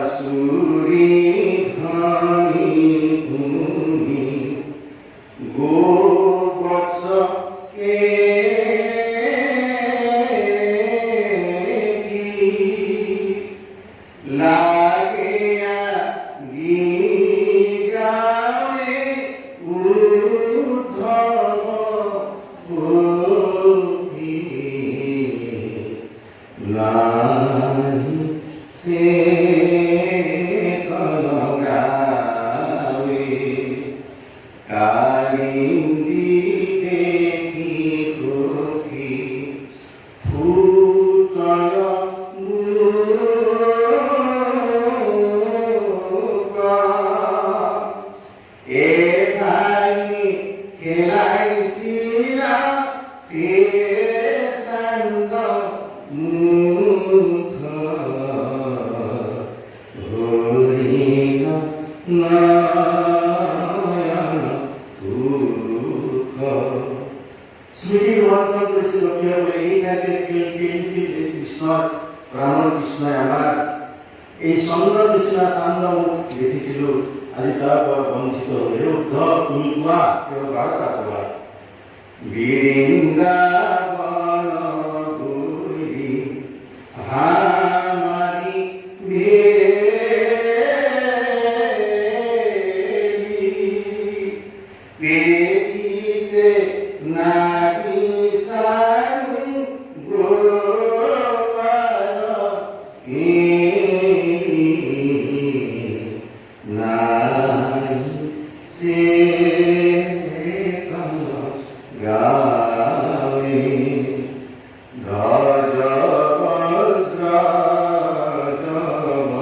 Vasuri স্মৃতি রূপান্তর করেছিল কি হবে এই খাতে পেয়েছিল কৃষ্ণর রাম কৃষ্ণই আমার এই সুন্দর কৃষ্ণ চান্দ মুখ দেখিছিল আজি তাৰ পৰা বঞ্চিত হলে উদ্ধৱ তুমি কোৱা তেওঁৰ বাৰ্তা কোৱা বৃন্দাবন ঘূৰি হামাৰি বেলিতে নাগি সাৰু গোপাল নাই সে গাৱে গজ বজ্ৰ জব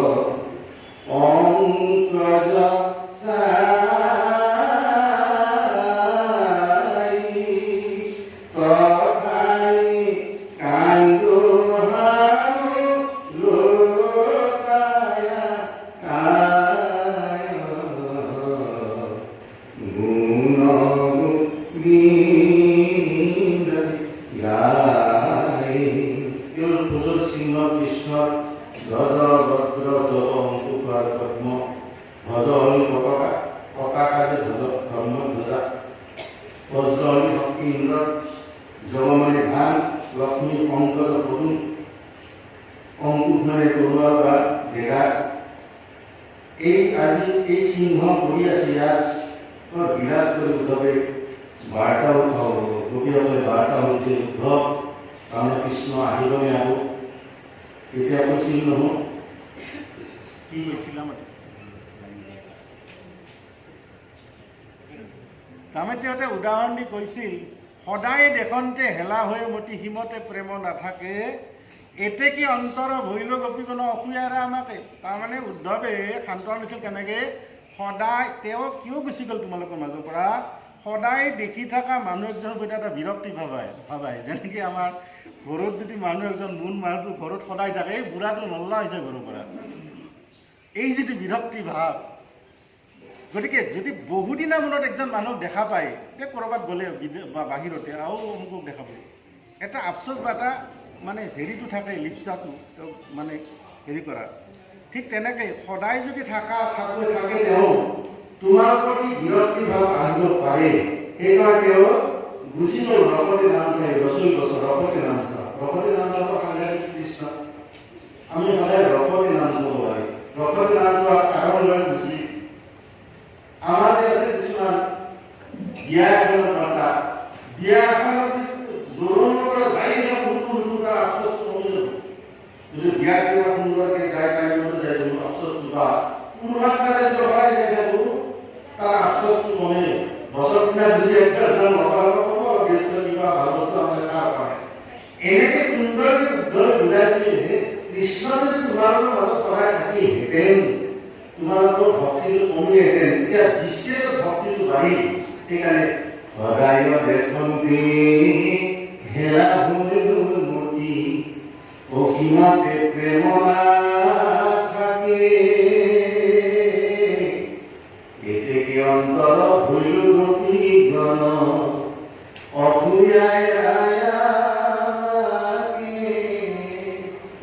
অংকজ চাই তথাই কান্দো হাৰু লোকায়া কায় গুণ গোবিন্দ গায় তেওঁৰ পুজোৰ চিহ্ন কৃষ্ণৰ ধ্বজ বজ্ৰ জব অংকুৰ পদ্ম ধ্বজ হল পতাকা পতাকা যে ধ্বজ ধৰ্ম ধ্বজা বজ্ৰ হল শক্তি ইন্দ্ৰ জব মানে ধান লক্ষ্মী পংকজ পদুম অংকুশ মানে তৰুৱা বা ডেগা এই আজি এই চিহ্ন পৰি আছে ইয়াত বিৰাট কৰি উদ্ধৱে বাৰ্তা গোপীসকলে বাৰ্তা হৈছে উদ্ধৱ তাৰমানে কৃষ্ণ আহিবনে আকৌ এতিয়া কৈছিল নহয় কি কৈছিল তাৰমানে তেওঁতে উদাহৰণ দি কৈছিল সদায় দেখনতে হেলা হৈ মতি হিমতে প্ৰেম নাথাকে এতে কি অন্তৰ ভৈল গোপীগণ অসূয়াৰে আমাকে তাৰমানে উদ্ধৱে সান্তনা দিছিল কেনেকৈ সদায় তেওঁ কিয় গুচি গ'ল তোমালোকৰ মাজৰ পৰা সদায় দেখি থকা মানুহ একজনৰ প্ৰতি এটা বিৰক্তি ভাবাই যেনেকৈ আমাৰ ঘৰত যদি মানুহ এজন মোন মানুহটো ঘৰত সদায় থাকে এই বুঢ়াটো নল্লা হৈছে ঘৰৰ পৰা এই যিটো বিৰক্তি ভাৱ গতিকে যদি বহুদিনৰ মূৰত একজন মানুহক দেখা পায় এতিয়া ক'ৰবাত গ'লে বা বাহিৰতে আৰু অমুকক দেখা পায় এটা আফচোচ বা এটা মানে হেৰিটো থাকে লিপচাটো তেওঁক মানে হেৰি কৰা ঠিক তেনেকৈ সদায় যদি থাকে তেওঁ তোমাৰ প্ৰতি বিৰক্তি ভাৱ আহিব পাৰে সেইকাৰণে তেওঁ গুচি গ'ল ৰসতে নাম খাই ৰচুল গছৰ ৰসতে নাম খোৱা ৰসতে নাম খোৱা সাংঘাতিক কৃষ্ণ আমি সদায় ৰসতে নাম খাব লাগে ৰসতে নাম খোৱাৰ কাৰণ লৈ বুজি আমাৰ যে আছে কিছুমান বিয়া এখনৰ কথা বিয়া এখনত জোৰোণৰ পৰা যাই সুন্দৰ আফচোচ কমি যাব যদি বিয়া কিবা সুন্দৰকৈ যায় টাইমতে যায় যাব আফচোচটো বা পুৰুষাকাৰে যদি হয় যায় যাব তাৰ আফচোচটো কমে বছৰ দিনা যদি একদম লগাব ক'ব ব্যস্ত কিবা ভাল বস্তু আমাৰ খাব পাৰে এনেকৈ সুন্দৰকৈ উদ্ধৱে বুজাইছিল কৃষ্ণ যদি তোমালোকৰ মাজত সদায় থাকিহেঁতেন তোমালোকৰ ভক্তিটো কমিহেঁতেন এতিয়া বিশেষ ভক্তিটো বাঢ়িল সেইকাৰণে সদায় দেখন্তি হেলা মতি অসীমতে প্ৰেম নাথাকে এতেকে অন্তৰ ভৈল গোপীগণ অসূয়াই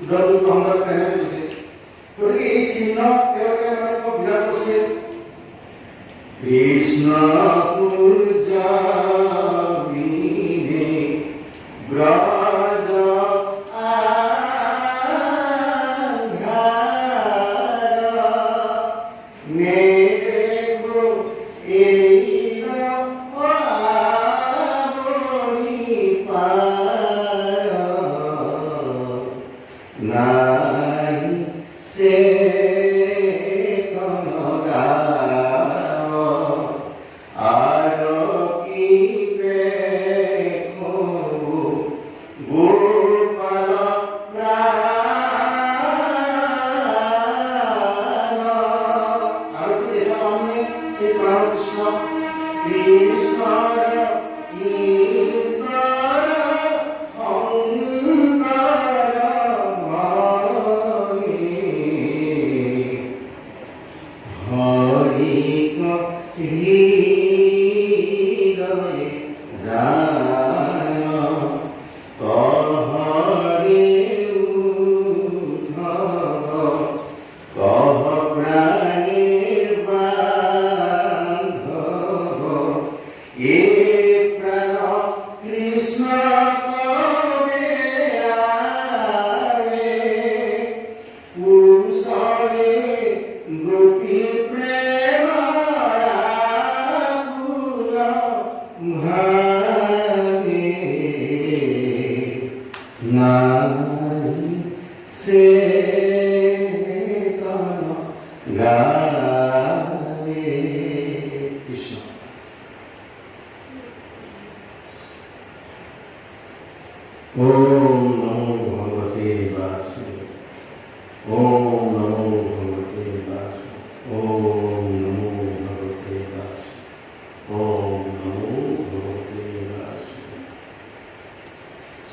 উদ্ধৱ সংগত কেনেকৈ কৈছে গতিকে এই চিহ্ন তেওঁলোকে মানে বিৰাট কৈছে কৃষ্ণ পূজাবিনে ব্ৰজ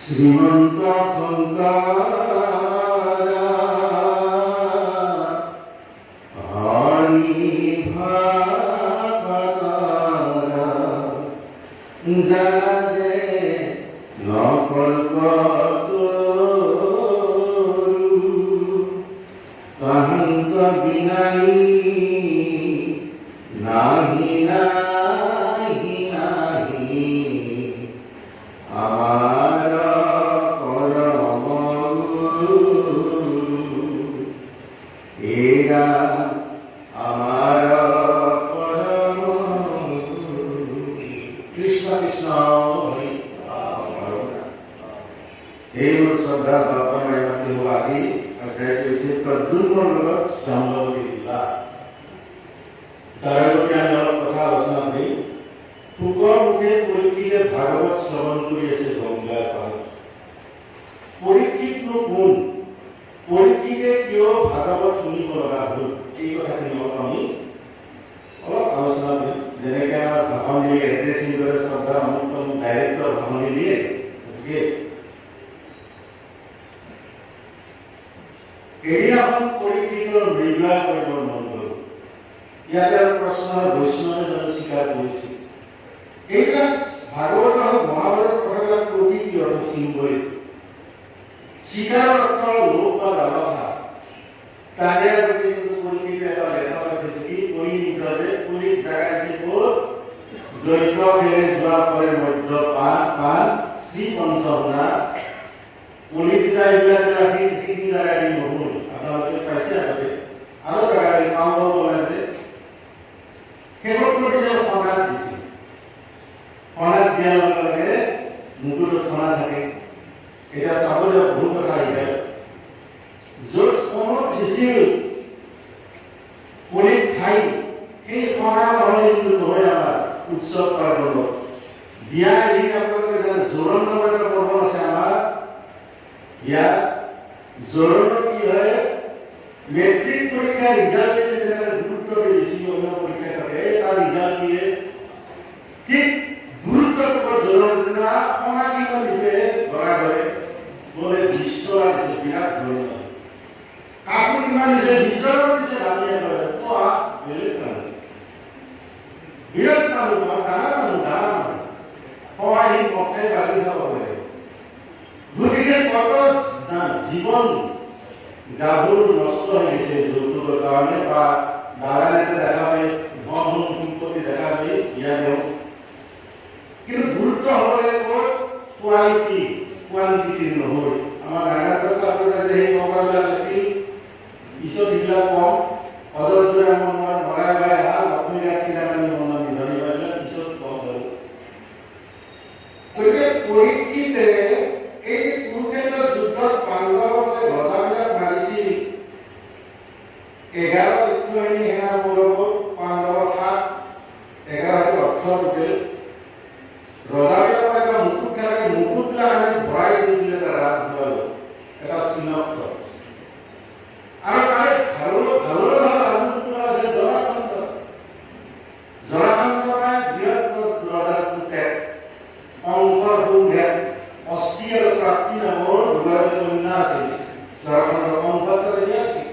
শ্ৰীমন্ত শংকৰ হৰি ভাগৱতৰ জানা যে নকল্পতৰু তহন্ত বিনাই নাহি নাহি নাহি আমাৰ পৰম গুৰু এয়া আমাৰ পৰম গুৰু কৃষ্ণ কৃষ্ণ হৰি এই শ্ৰদ্ধা বাবা মাইমাতি হোৱা আদি অধ্যায় কৰিছে প্ৰদ্যুম্নৰ লগত সম্ভৱী বিবাহ তাৰ বাবে আমি অলপ কথা আলোচনা কৰিম পুকৰ মুখে পৰীক্ষিতে ভাগৱত শ্ৰৱণ কৰি আছে গংগাৰ পাৰত পৰীক্ষিতনো কোন পৰীক্ষিতে কিয় ভাগৱত শুনিব লগা হ'ল এই কথাখিনি আমি অলপ আলোচনা কৰিম যেনেকৈ আমাৰ ভাষণ দিলে এড্ৰেছিং দৰে শ্ৰদ্ধা মোক ডাইৰেক্টৰ ভাষণ দিয়ে গতিকে এদিনাখন পৰীক্ষিতৰ মৃগয়া কৰিব মন গ'ল ইয়াতে প্ৰশ্ন বৈষ্ণৱে জানো স্বীকাৰ কৰিছিল এইবিলাক ভাগৱত হওক মহাভাৰত কথাবিলাক প্ৰকৃতি অৰ্থ চিম্বলিক স্বীকাৰৰ অৰ্থ লোক বা লালসা তাৰে আগতে কিন্তু পৰীক্ষিতে এটা লেখা লিখিছে কি কৰি নিদ্ৰাজে পুলিক জাগাই যে ক'ত যজ্ঞ খেলে যোৱা কৰে মধ্য পান পান শ্ৰী পঞ্চমনা পুলিচ এইবিলাক ৰাখি যিখিনি জাগাই দি নহ'ল আপোনালোকে পাইছে আগতে আৰু জাগাই কাম বনাইছে শেষত যে সমাজ দিছিল সমাজ দিয়াৰ লগে লগে মুকুটত সমাজ থাকে এটা চাবলৈ বহুত কথা আহিলে য'ত সমত দিছিল পুলিচ ঠাই সেই সমাজ নহ'লে কিন্তু নহয় আমাৰ উৎসৱ পাৰ্বণত বিয়া এদিন আপোনালোকে জানে জোৰণ নামৰ এটা পৰ্ব আছে আমাৰ ইয়াত জোৰণত কি হয় মেট্ৰিক পৰীক্ষাৰ ৰিজাল্ট দিলে যেনেকৈ গুৰুত্ব বেছি অন্য পৰীক্ষা থাকে তাৰ ৰিজাল্ট দিয়ে ঠিক গুৰুত্বপূৰ্ণ জোৰণৰ দিনা সমাধিখন দিছে ধৰা ধৰে বোলে বিশ্ব দিছে বিৰাট ধৰণৰ কাপোৰ কিমান দিছে বিশ্বৰো দিছে ভাবিয়ে কয় কোৱা বেলেগ মানুহ বিৰাট মানুহ ডাঙৰ মানুহ সহায় পক্ষে গালি খাব লাগে গতিকে কত জীৱন গাভৰু নষ্ট হৈ গৈছে যৌতুকৰ কাৰণে বা বাগান এটা পিছত এইবিলাক কম অযোধ্যাৰ মনৰ মৰাই বাই হা লক্ষ্মীগাত চিৰাকানি মনৰ নিধনি বাই পিছত কম বাৰু গতিকে পৰীক্ষিতে এই কুৰুক্ষেত্ৰ যুদ্ধত পাণ্ডৱক ৰজাবিলাক মাৰিছিল 11 অক্ষয়ণী সেনাৰ মূৰত পাণ্ডৱৰ 11 অক্ষৰ টোটেল ৰজাবিলাকৰ এটা মুকুট থাকে মুকুটবিলাক আমি ভৰাই দিছিল এটা ৰাজদল এটা চিহ্নত আৰু তাৰে ভাল ৰাজপুত্ৰ আছে জৰাসন্ধই বৃহৎ ৰজাৰ পুতেক অংশৰ সুঘাত অস্থি আৰু প্ৰাপ্তি নামৰ দুগৰাকী কন্যা আছিল জৰাসন্ধৰ অংশত আছিল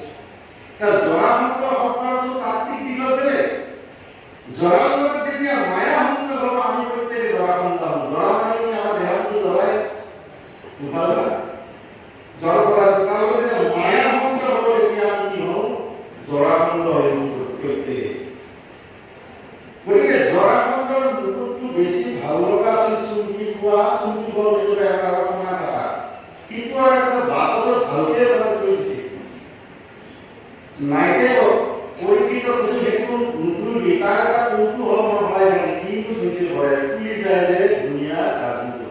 জৰাসন্ধ শব্দটো তাত্ত্বিক দিশত বেলেগ জৰাসন্ধ যেতিয়া মায়া সংযোগ হ'ব আমি প্ৰত্যেকে জৰাসন্ধ হ'ম জৰা মানে আমাৰ দেহটো জৰাই মায়া সংযোগ হ'ব তেতিয়া আমি কি হ'ম জৰাসন্ধ হৈ প্ৰত্যেকে গতিকে জৰাসন্ধৰ মুকুটটো বেছি ভাল লগা আছিল চুমকি খোৱা নিজৰ এবাৰ সমান থকা কিন্তু আৰু এটা বাকচত ভালকে বনাই থৈ দিছে নাইতে পৰীক্ষিত কিছু সেইটো নুতুলি তাৰ এটা কোনটো হ'ব নহয় কিন্তু বেছি হয় খুলি যায় যে ধুনীয়া কাজটো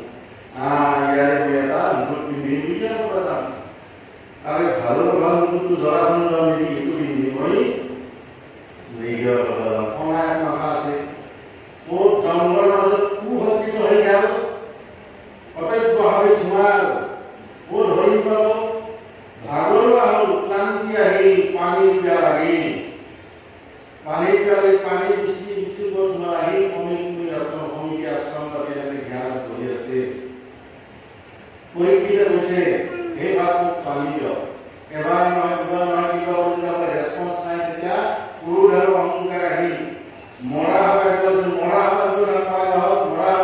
ইয়াৰে মই এটা মুকুট পিন্ধি বুলিয়ে কথা যাম আৰু ভাল লগা মুকুটটো জৰাসন্ধ মিলি সেইটো পিন্ধি মই নিজৰ সময় মাথা আছে বহুত জংঘলৰ মাজত কুসজ্জিত হৈ গ'ল অতএৱভাৱে তোমাৰ বহুত হৰি পাব ভাগৰুৱা হ'ল ক্লান্তি আহিল পানী পিয়াহ লাগিল পানী বেছি তোমাৰ আহি সমিতি আশ্ৰম তাতে জ্ঞান কৰি আছে পৰীক্ষিতে কৈছে সেই ভাগ মোক পানী দিয়ক এবাৰ নহয় কিবা ৰেছপন্স নাই তেতিয়া ক্ৰোধ আৰু অহংকাৰ আহিল মৰা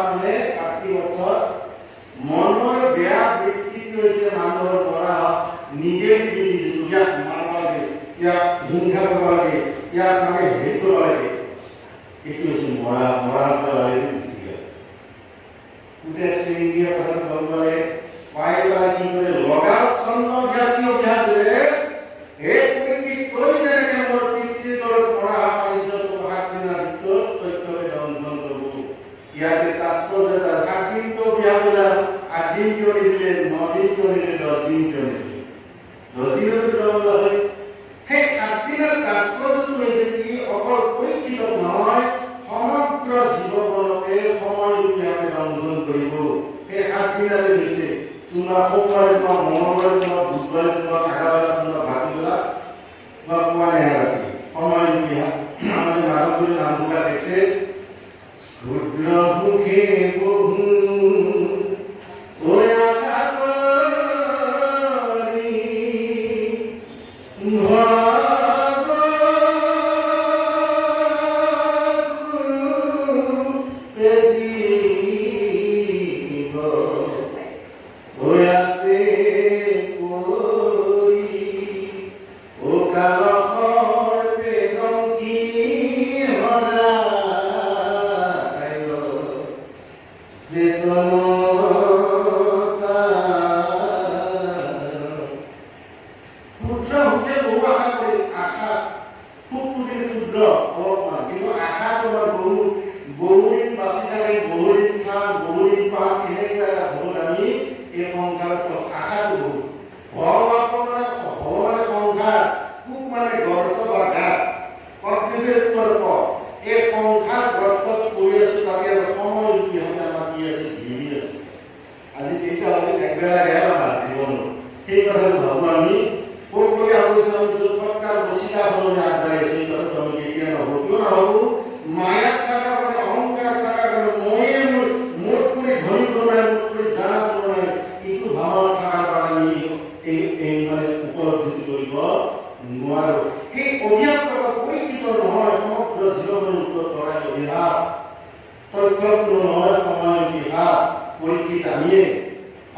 মানে কাটি অৰ্থত মনৰ বেয়া বৃত্তিটো হৈছে মানুহৰ মৰা নিজে ইয়াক মাৰিব লাগে ইয়াক হিংসা কৰিব লাগে ইয়াক মানে হেৰি কৰিব লাগে এইটো হৈছে মৰা চিঙিয়া কথাটো গম পালে পাই পেলাই কি কৰে লগাত চন্দ্ৰ জ্ঞাতি অভ্যাস কৰে এই পৰীক্ষিত কৈ যায় মোৰ পিতৃৰ লগত মৰা পাৰিছত 7 দিনৰ ভিতৰত তথ্যকে দংশন কৰিব ইয়াতে তাৎপৰ্যতা 7 দিনটো বিয়া বোলা 8 দিন কিয় নিদিলে 9 দিন কিয় নিদিলে 10 দিন কিয় নিদিলে 10 দিনৰ ভিতৰত হয় সেই 7 দিনৰ তাৎপৰ্যটো হৈছে কি অকল পৰীক্ষিত নহয় সমগ্ৰ জীৱনকে সময়ৰূপে দংশন কৰিব সেই 7 দিনলৈ দিছে তোমাৰ সোমবাৰে তোমাৰ মঙলবাৰে তোমাৰ বুধবাৰে তোমাৰ আগাবেলা তোমাৰ ভাটিবেলা বা পুৱা নেহাৰাতি সময়ৰূপে আমাৰ মাধৱগুৰি নামঘোষা দিছে ৰুদ্ৰ মুখে বহু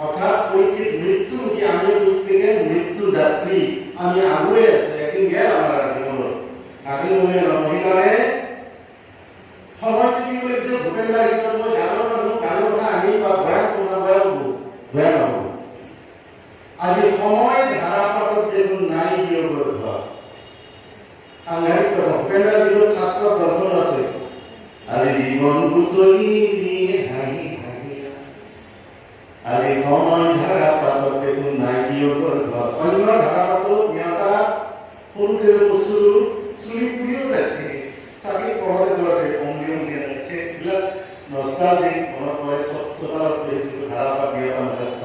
অর্থাৎ পরীক্ষিত মৃত্যু কি আমি প্রত্যেকে মৃত্যু যাত্রী আমি আগুয়ে আছে একদিন গেল আমার জীবন আগে মনে নহিলারে সময় কি বলেছে ভূপেন্দ্র গীতত মই গানো না আমি বা ভয় কোনা ভয় আজি সময় ধারাপাতত দেখুন নাই বিয়োগৰ ঘৰ সাংঘাতিক কথা। ভূপেন্দ্ৰ বিহুত শাস্ত্ৰত দৰ্শন আছে, আজি জীৱন বুটলি হাঁহি হাঁহি, আজি সময় ধাৰা পাতত দেখোন নাই বিয়োগৰ ঘৰ। অন্য ধাৰাটো নেওতা সৰুতে বস্তু চুলি পুৰিও যায়, চাকি পঢ়তে পঢ়তে অংগীয়ম দিয়া যায়, সেইবিলাক নষ্টালজিক মনত পৰে। চোতালত পঢ়িছিলোঁ ধাৰাপাত বিয়পা নষ্ট।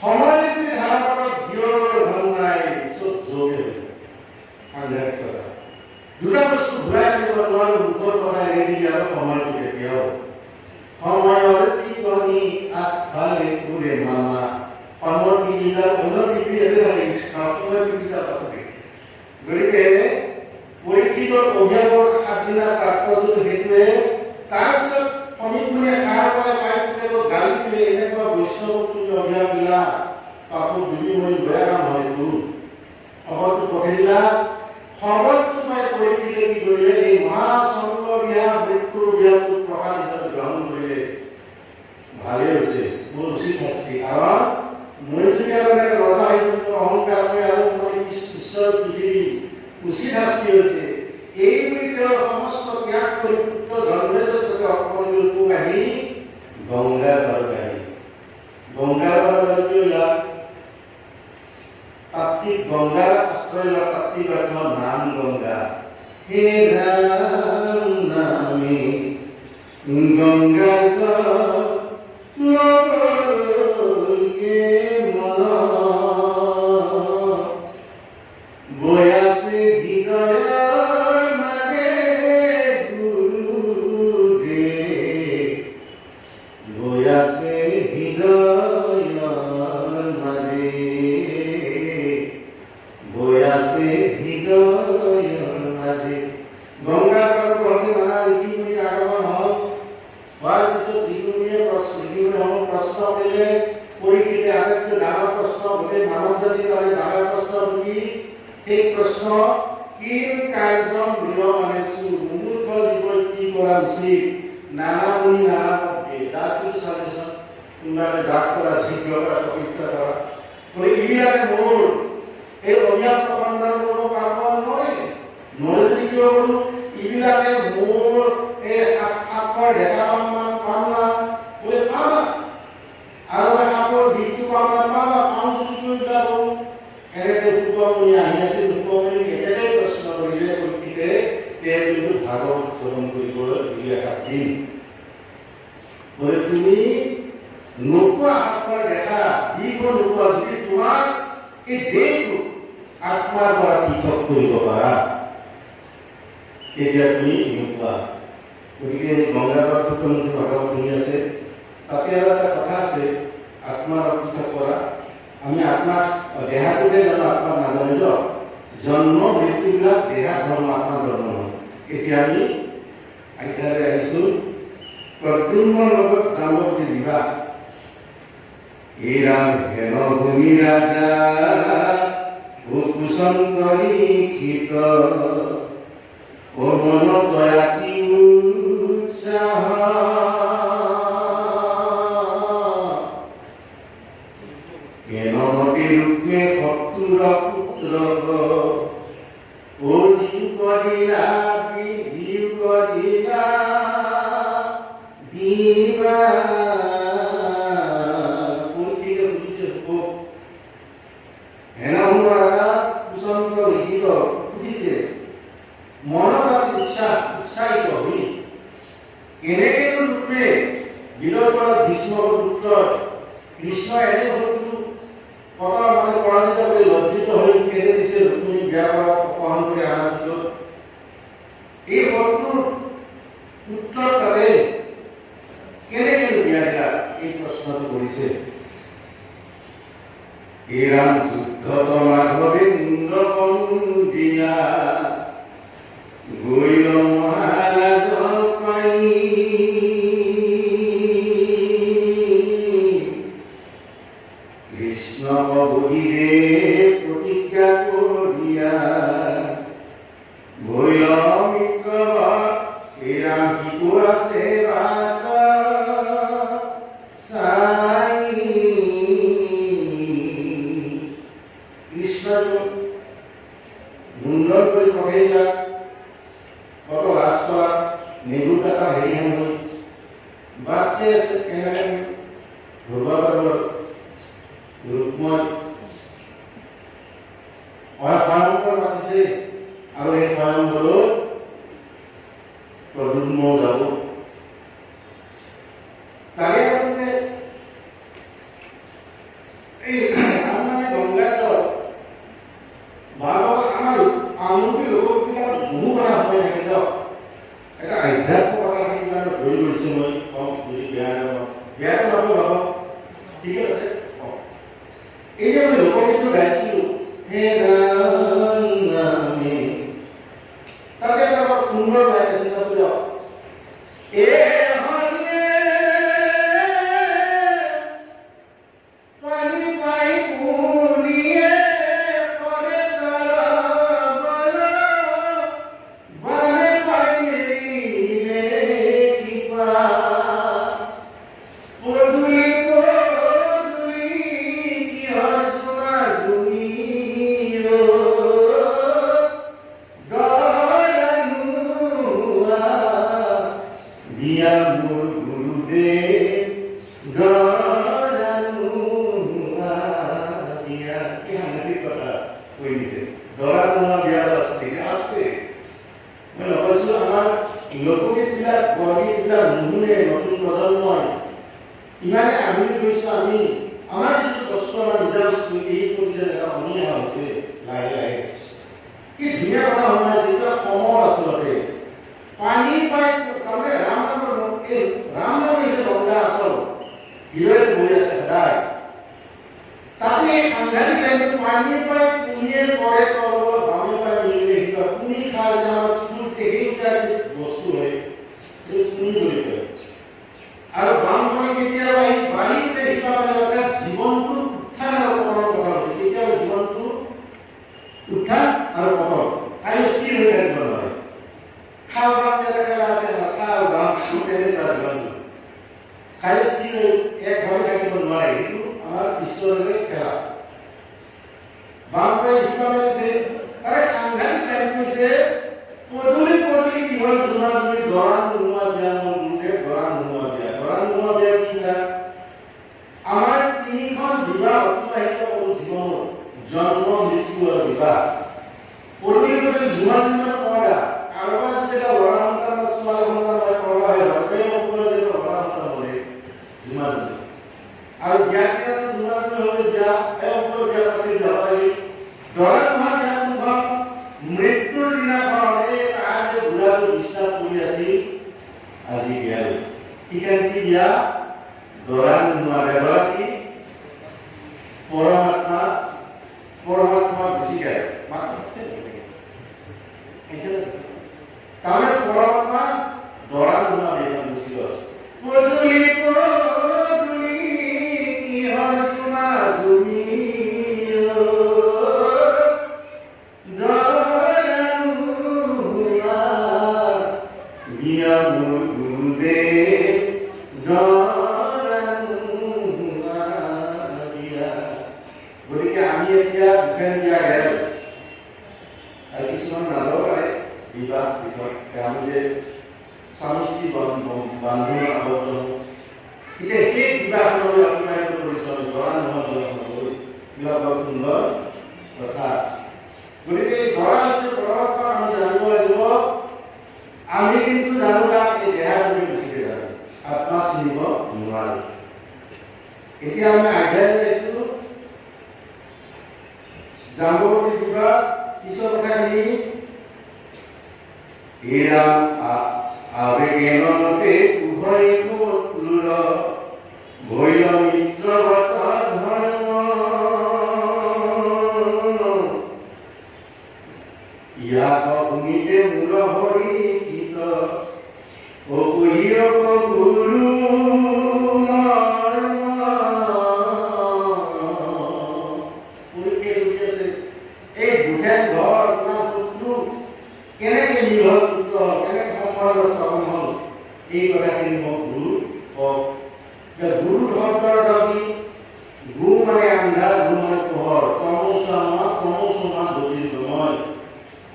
সময় যদি ধাৰাপাতত বিয়োগৰ ঘৰ নাই, চব যোগে হৈ যায়। সাংঘাতিক কথা। দুটা বস্তু ঘূৰাই আনিব নোৱাৰো, মুখৰ কথা এৰি দিয়া আৰু সময়টো কেতিয়াও। সময়ৰ টিকনি আগফালে ঘূৰে মামা, সময়ৰ পিলিলা মনৰ পিলি এনে থাকে, সময় পিলিলা থাকে। গতিকে পৰীক্ষিতৰ অভিভাৱক 7 দিনৰ কাৰ্যটো সেইটোৱে। তাৰপিছত সমিতিয়ে সাৰ পাই গালি দিলে, এনেকুৱা বৈষ্ণৱ তুমি অভিভাৱক দিলা, কাপোৰ দুবি মই বেয়া কাম হয়তো। খবৰটো পঠাই দিলা, খবৰটো পাই পৰীক্ষিতে কি কৰিলে, এই মহাসংঘ বিয়া মৃত্যুৰ বিয়াটোক প্ৰসাদ হিচাপে গ্ৰহণ কৰিলে। ভালে হৈছে, মোৰ উচিত শাস্তি। কাৰণ মই যদি আৰু এনেকৈ ৰজা অহংকাৰ কৰি আৰু মই ঈশ্বৰ পৃথিৱী উচিত শাস্তি হৈছে। এই বুলি তেওঁ সমস্ত ত্যাগ কৰি পুত্ৰ জন্মেজতে অকণিকো আহি গংগাৰ পাৰত আহিল। গংগাৰ পাৰত তাত্বিক গংগাৰ আশ্ৰয় লোৱা তাত্বিক অৰ্থ নাম গংগা। হে ৰাম নামে গংগাৰ সুন্দৰকৈ পঢ়েইবিলাক কত লাজ কৰা নেগুৰ এটা হেৰি হৈ বাছে আছে কেনেকৈ ঘৰুৱা বাৰৰ ৰূপময় স্বয়ংবৰ পাতিছে আৰু এই স্বয়ংবৰত প্ৰদুম্ন যাব তাৰে যে এই মানে গংগাজল ভাগৱত আমাৰ আমুকি লোকবিলাক বহু কথা হৈ থাকে দিয়ক এটা আধ্যাত্মিক কথা কিবা হৈ গৈছে মই কম যদি বেয়াটো নকওঁ ভাবক ঠিক আছে এই যে আমি লোকগীতটো গাইছিলো হে ৰাম নামে তাতে এটা বৰ সুন্দৰ লাইন আছে চাব দিয়ক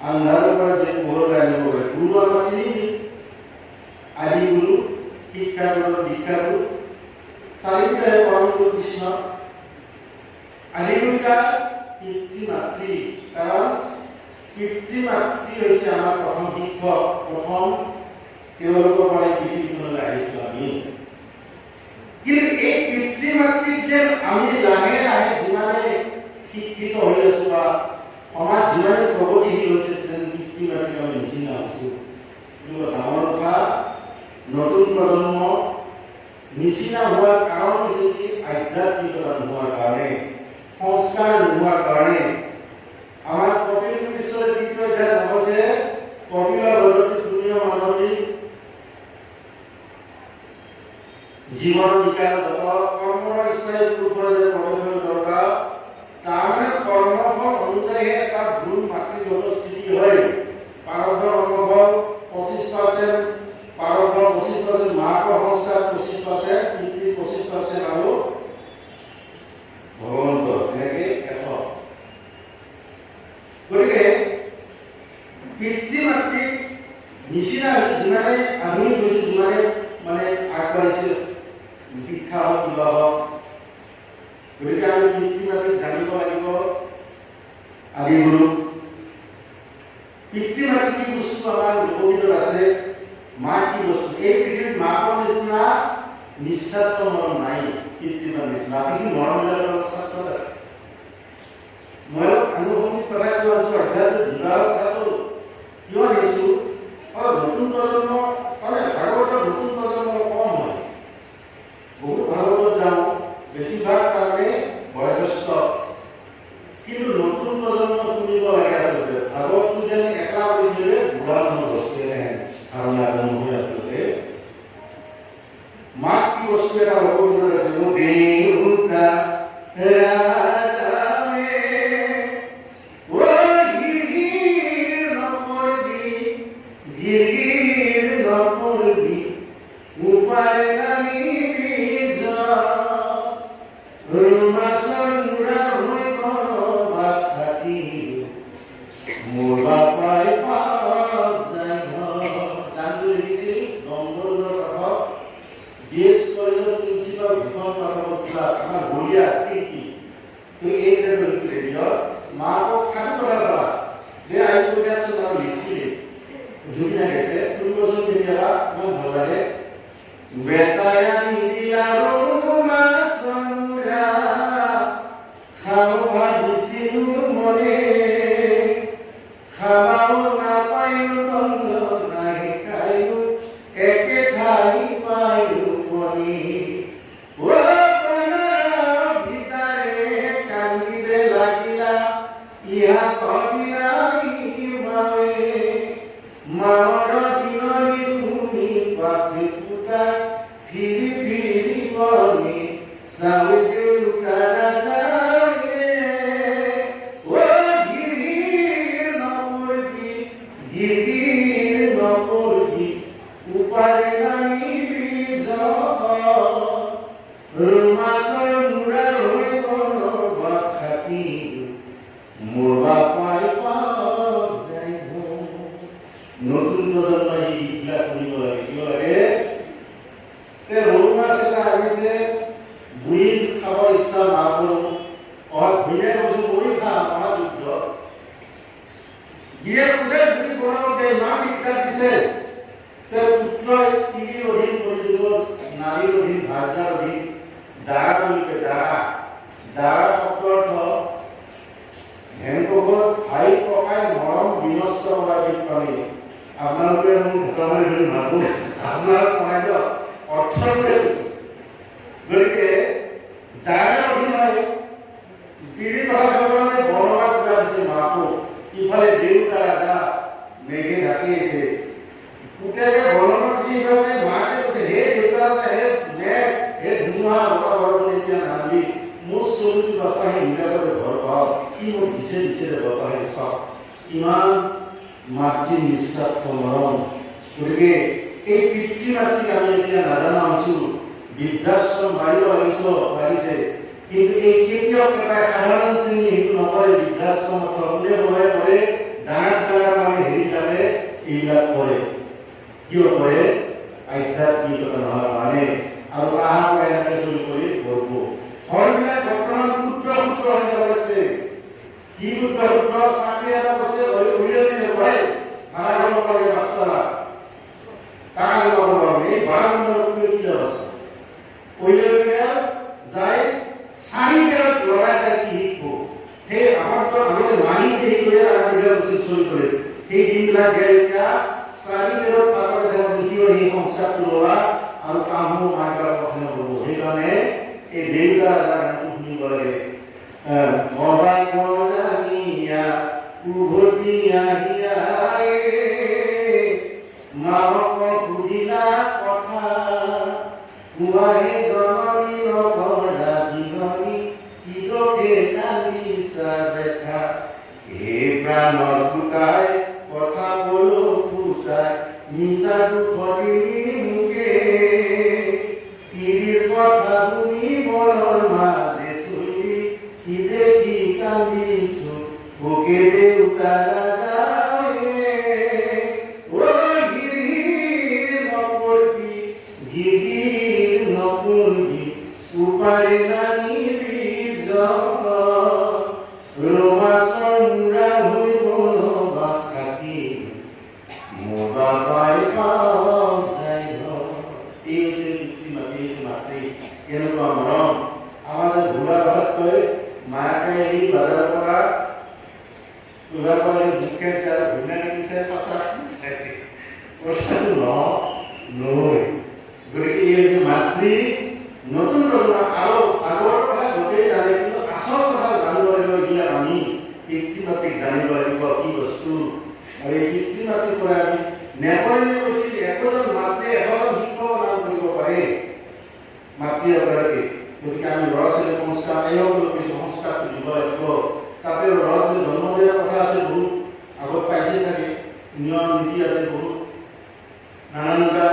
আন্ধাৰৰ পৰা যে পোহৰলৈ আনিব পাৰে। গুৰু আমাৰ তিনিবিধ, আদি গুৰু, শিক্ষা গুৰু, দীক্ষা গুৰু, চাৰিটাই পৰম গুৰু কৃষ্ণ। আদি গুৰু পিতৃ মাতৃ, কাৰণ পিতৃ মাতৃ হৈছে আমাৰ প্ৰথম শিক্ষক, প্ৰথম তেওঁলোকৰ পৰাই পৃথিৱীখনলৈ আহিছো আমি। কিন্তু এই পিতৃ মাতৃক যেন আমি লাহে লাহে যিমানে শিক্ষিত হৈ আছো বা সমাজ যিমানে প্ৰগতিশীল হৈছে যেন পিতৃ মাতৃক আমি নিচিনা হৈছো। কিন্তু ডাঙৰ কথা, নতুন প্ৰজন্ম নিচিনা হোৱাৰ কাৰণ হৈছে কি আধ্যাত্মিকতা নোহোৱাৰ কাৰণে, সংস্কাৰ নোহোৱাৰ কাৰণে। আমাৰ কপিল মুনীশ্বৰে দ্বিতীয় অধ্যায়ত কৈছে, কপিলা ভজতি পুণ্য মানৱী জীৱন বিকাৰ যত কৰ্মৰ ইচ্ছাই পূৰ্বৰ যে প্ৰৱেশ দৰকাৰ, তাৰমানে কৰ্মফল অনুযায়ী এটা গুণ মাতৃ উপস্থিতি হয়। প্ৰাৰব্ধ কৰ্মফল 25%, প্ৰাৰব্ধ 25%, মাকৰ সংস্কাৰ 25%, পিতৃ 25% আৰু ভগৱন্ত এনেকে 100। গতিকে পিতৃ মাতৃক নিচিনা হৈছে যিমানে আধুনিক হৈছে, যিমানে মানে আগবাঢ়িছে, শিক্ষা হওক কিবা হওক। গতিকে আমি পিতৃ মাতৃক জানিব লাগিব। আদি গুৰু পিতৃ মাতৃ কি বস্তু আমাৰ লোকগীতত আছে, মা কি বস্তু। এই পৃথিৱীত মাকৰ নিচিনা নিস্বাৰ্থ মৰম নাই, পিতৃ মাতৃৰ নিচিনা। কিন্তু মৰমবিলাকৰ নিস্বাৰ্থ নাই। মই আনুষংগিক কথা কৈ আছো, আধ্যাত্মিক বিবাহৰ কথাটো কিয় আনিছো, নতুন প্ৰজন্ম মানে ভাগৱতৰ নতুন প্ৰজন্ম কম হয়। বহুত ভাগৱত যাওঁ, বেছিভাগ তাৰমানে বয়োজ্যেষ্ঠ, কিন্তু নতুন প্ৰজন্ম শুনিব লাগে। আচলতে ভাগৱতটো যেন একলা কৰি দিলে বুঢ়া মানুহ বস্তু এনে ধাৰণা নহয়। আচলতে মাক কি বস্তু এটা লোকগীতত আছে, দেউতা নতুন প্ৰজন্মই এইবিলাক শুনিব লাগে। কিয় লাগে? ৰৌ মাছ এটা আহিছে, বুঢ়ী খাবৰ ইচ্ছা নাকৰো, ঘূৰাই কৈছো বুঢ়ী খাম, মহাযুদ্ধ গিয়ে কৈছে বুঢ়ী বনাওঁতে ইমান দিগদাৰ দিছে, পুত্ৰই তিৰিৰ অধীন কৰি দিব, নাৰীৰ অধীন, ভাৰ্যাৰ অধীন, দ্বাৰা বুলিকে দ্বাৰা শব্দৰ অৰ্থ হেংকঘৰ ভাই ককাই মৰম বিনষ্ট কৰা প্ৰাণী। আপোনালোকে মোক হেঁচামাৰি ধৰি নাবো, আপোনাৰ কমাই দিয়ক অৰ্থটোৱে কৈছে। গতিকে দ্বাৰা অধীন হয়, তিৰি কথা ক'ব মানে বনবাস কৰা দিছে মাকো। ইফালে দেউতা ৰাজা মেঘে ঢাকি আহিছে, পুতেকে বনবাস যিভাৱে মাকে কৈছে, হে দেউতা ৰাজা, হে মেঘ, হে ধুমুহা বতাহ বৰষুণ এতিয়া নামি মোৰ চলিটো বাচা সেই নিজাকৈ ঘৰ পাওঁ, কি মোক দিছে বতাহে চাওক। ইমান মাতৃ নিস্বাৰ্থ মৰম। গতিকে এই পিতৃ মাতৃক আমি এতিয়া নাজানা হৈছো, বৃদ্ধাশ্ৰম বাঢ়িব লাগিছে, কিন্তু এই খেতিয়ক এটাই সাধাৰণ শ্ৰেণী সেইটো নকৰে। বৃদ্ধাশ্ৰমত কোনে সহায় কৰে? ডাঙৰ মানে হেৰিটালে এইবিলাক কৰে কিয় কৰে আধ্যাত্মিকতা নহয় মানে আৰু আহা এনেকৈ চলি কৰি কৰিব ঘৰবিলাক বৰ্তমান ক্ষুদ্ৰ ক্ষুদ্ৰ হৈ যাব লাগিছে কি ক্ষুদ্ৰ ক্ষুদ্ৰ চাকৰি এটা আছে উলিয়াই দিব পাৰে ভাড়া কৰিব পাৰে বাচ্চা টাকা দিব পাৰবে এই ভাড়া নম্বৰৰ কি আছে উলিয়াই দিয়া যায় 4 বেৰত লৰাই এটা কি শিকব সেই আমাৰতো আগতে মানি দেই কৰি আৰু বিৰাট উচিত চলি কৰে সেই দিনবিলাক গেলকা 4 বেৰত পাবলৈ দেব দেখিও এই সংস্থাটো লোৱা আৰু কামো মাইকাৰ পঠন কৰিব সেইকাৰণে এই দেউতা গানটো শুনিব লাগে সবাই গজানিয়া উভতি আহিয়াই মাহক সুধিলা কথা কুৱাহে জননী নগৰা বিহনী কিদকে কান্দিছা দেখা এই প্ৰাণৰ ফুটাই কথা বলো ফুটাই মিছাটো সদিমকে তিৰিৰ কথা শুনি বনৰ মাজে থৈ কি দেখি কান্দিছো ওকে দেউতা ৰাজায়ে গিৰিৰ নপৰি উপাৰে নানি বীজ ৰমাচৰ মুৰা হৈ বনবা থাকি মোবা পাই পাওঁ যায় এই যে পিতৃ মাতৃ মাতৃ কেনেকুৱা মৰম আমাৰ যে বুঢ়া ভাত কৈ মাকে এই বাজাৰ পৰা উলাৰ পৰা মুখে চাই ধুনীয়া কিনিছে পাছা কিনিছে কথাটো নহয় গতিকে এই যে মাতৃ নতুন নতুন আৰু আগৰ কথা গোটেই জানে কিন্তু আচল কথা জানিব লাগিব এইবিলাক আমি পিতৃ মাতৃক জানিব লাগিব কি বস্তু আৰু এই পিতৃ মাতৃৰ পৰা আমি নেপৰিলে কৈছিল একোজন মাতৃয়ে এখন শিক্ষক নাম কৰিব পাৰে মাতৃ এগৰাকী গতিকে আমি ল'ৰা ছোৱালী সংস্কাৰ আয়োগলৈ কিছু সংস্কাৰটো দিব লাগিব তাতে ল'ৰা ছোৱালী জন্ম দিয়াৰ কথা আছে বহুত আগত পাইছে চাগে নিয়ম নীতি আছে বহুত নানানটা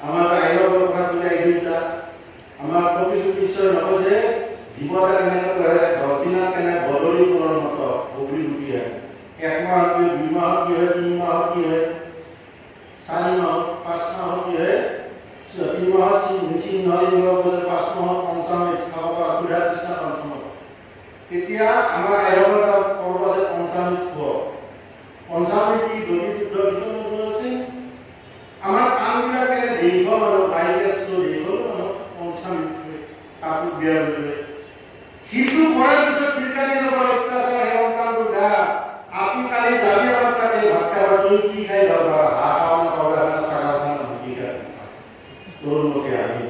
আমাৰ আয়োগৰ কথা বুজাই দুটা আমাৰ কবি বিশ্বই নকৈছে জীৱ এটা কেনেকৈ 10 দিনত কেনে বদলি পুনৰ মত বগৰী গুটি হয় 1 মাহ কি 2 মাহ কি হয় 3 মাহ কি হয় 4 মাহ 5 মাহ কি হয় 3 মাহ নিশ্চিত নলিব 5 মাহ পঞ্চমত খাব পৰা বুঢ়া কৃষ্ণ পঞ্চমত তেতিয়া আমাৰ আয়োগৰ কৰ্ম আছে পঞ্চমত কি দলিত আছে আমাৰ কামবিলাকে দীৰ্ঘ আৰু বাইকেছটো দীৰ্ঘ পঞ্চমত কাপোৰ বিয়া কৰিলে সিটো কৰাৰ পিছত ফিৰকানি লগৰ অত্যাচাৰ সেৱন কামটো দা আপুনি কালি যাবি আমাৰ তাতে ভাত খাব তুমি কি খাই যাবা হাত পাউডাৰ চাগা খান কি খাই তোৰ মতে আমি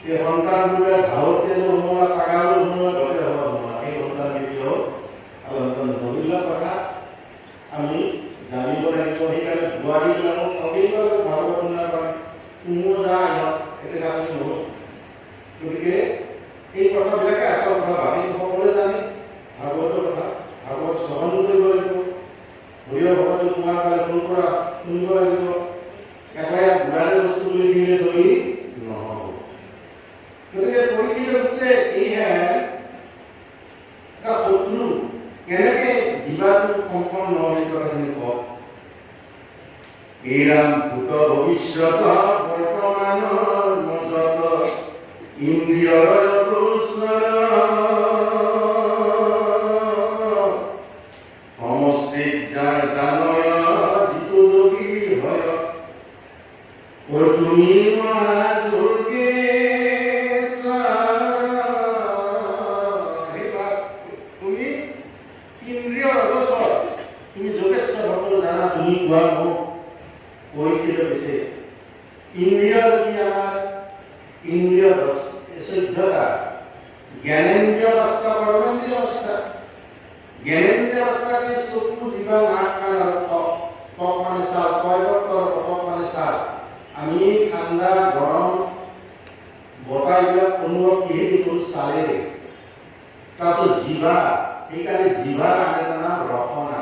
এই সন্তানবোৰে ভাৱতে নোহোৱা চাগালো নোহোৱা ঘৰতে হ'ব নোহোৱা এই সন্তান কেতিয়াও নদীবিলাক কথা আমি জানিব লাগিব সেইকাৰণে বোৱাৰীবিলাকক অবিব ভাগৱত শুনাৰ কাৰণে কোমোৰ যা ইহঁত এতিয়া আমি নহ'ল গতিকে এই কথাবিলাকে আচল কথা ভাবি সকলোৱে জানে ভাগৱতৰ কথা ভাগৱত শ্ৰৱণ কৰিব লাগিব হৰিয় ভগৱতটো তোমাৰ কাৰণে সৰুৰ পৰা শুনিব লাগিব একেবাৰে বুঢ়াৰে বস্তু বুলি দিলে ধৰি নহ'ব গতিকে পৰীক্ষিত হৈছে এইহে এটা শত্ৰু কেনেকে বিবাহটো সম্পন্ন নহয় কথাখিনি কওক এইৰাম ভূত ভৱিষ্যত বৰ্তমানৰ মজত ইন্দ্ৰিয়ৰ সমষ্টিত যাৰ জানয় যিটো যোগী হয় তুমি মহাযোগে তুমি ইন্দ্ৰিয়ৰ অগোচৰ তুমি যোগেশ্বৰ সকলো জানা তুমি কোৱা মোক পৰীক্ষিত হৈছে ইন্দ্ৰিয় কি আমাৰ ইন্দ্ৰিয় 14টা জ্ঞানেন্দ্ৰিয় 5টা কৰ্মেন্দ্ৰিয় 5টা জ্ঞানেন্দ্ৰিয় 5টাকে চকু জিভা নাক কাণ আৰু ত্বক মানে ছাল কয়বৰ্তৰ পটক মানে ছাল আমি ঠাণ্ডা গৰম বতাহ এইবিলাক অনুভৱ কিহেদি কৰোঁ ছালেৰে তাৰপিছত জিভা সেইকাৰণে জিভাৰ আন এটা নাম ৰসনা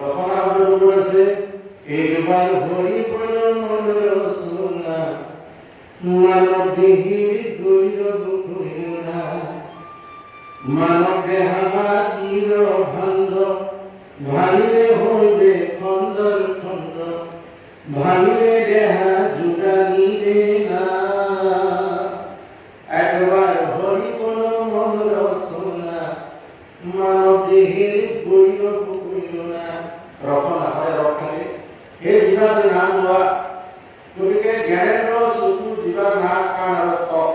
ৰসনা শব্দটো আছে এই দুবাৰ হৰি ৰচনা মানৱ দেহি গৈৰব ঘূৰা মানৱ দেহা মাতিৰ ভাণ্ড ভাঙিলে হইবে খণ্ডৰ খণ্ড ভাঙিলে দেহা যোগানিলে না একবাৰ হৰি কোন মন ৰচনা মানৱ দেহেৰ গৈৰ গৈৰ না ৰখন আপায় ৰখ থাকে এই জীৱাতে নাম লোৱা গতিকে জ্ঞানেন্দ্ৰ চকু জীৱা নাক কাণ আৰু ত্বক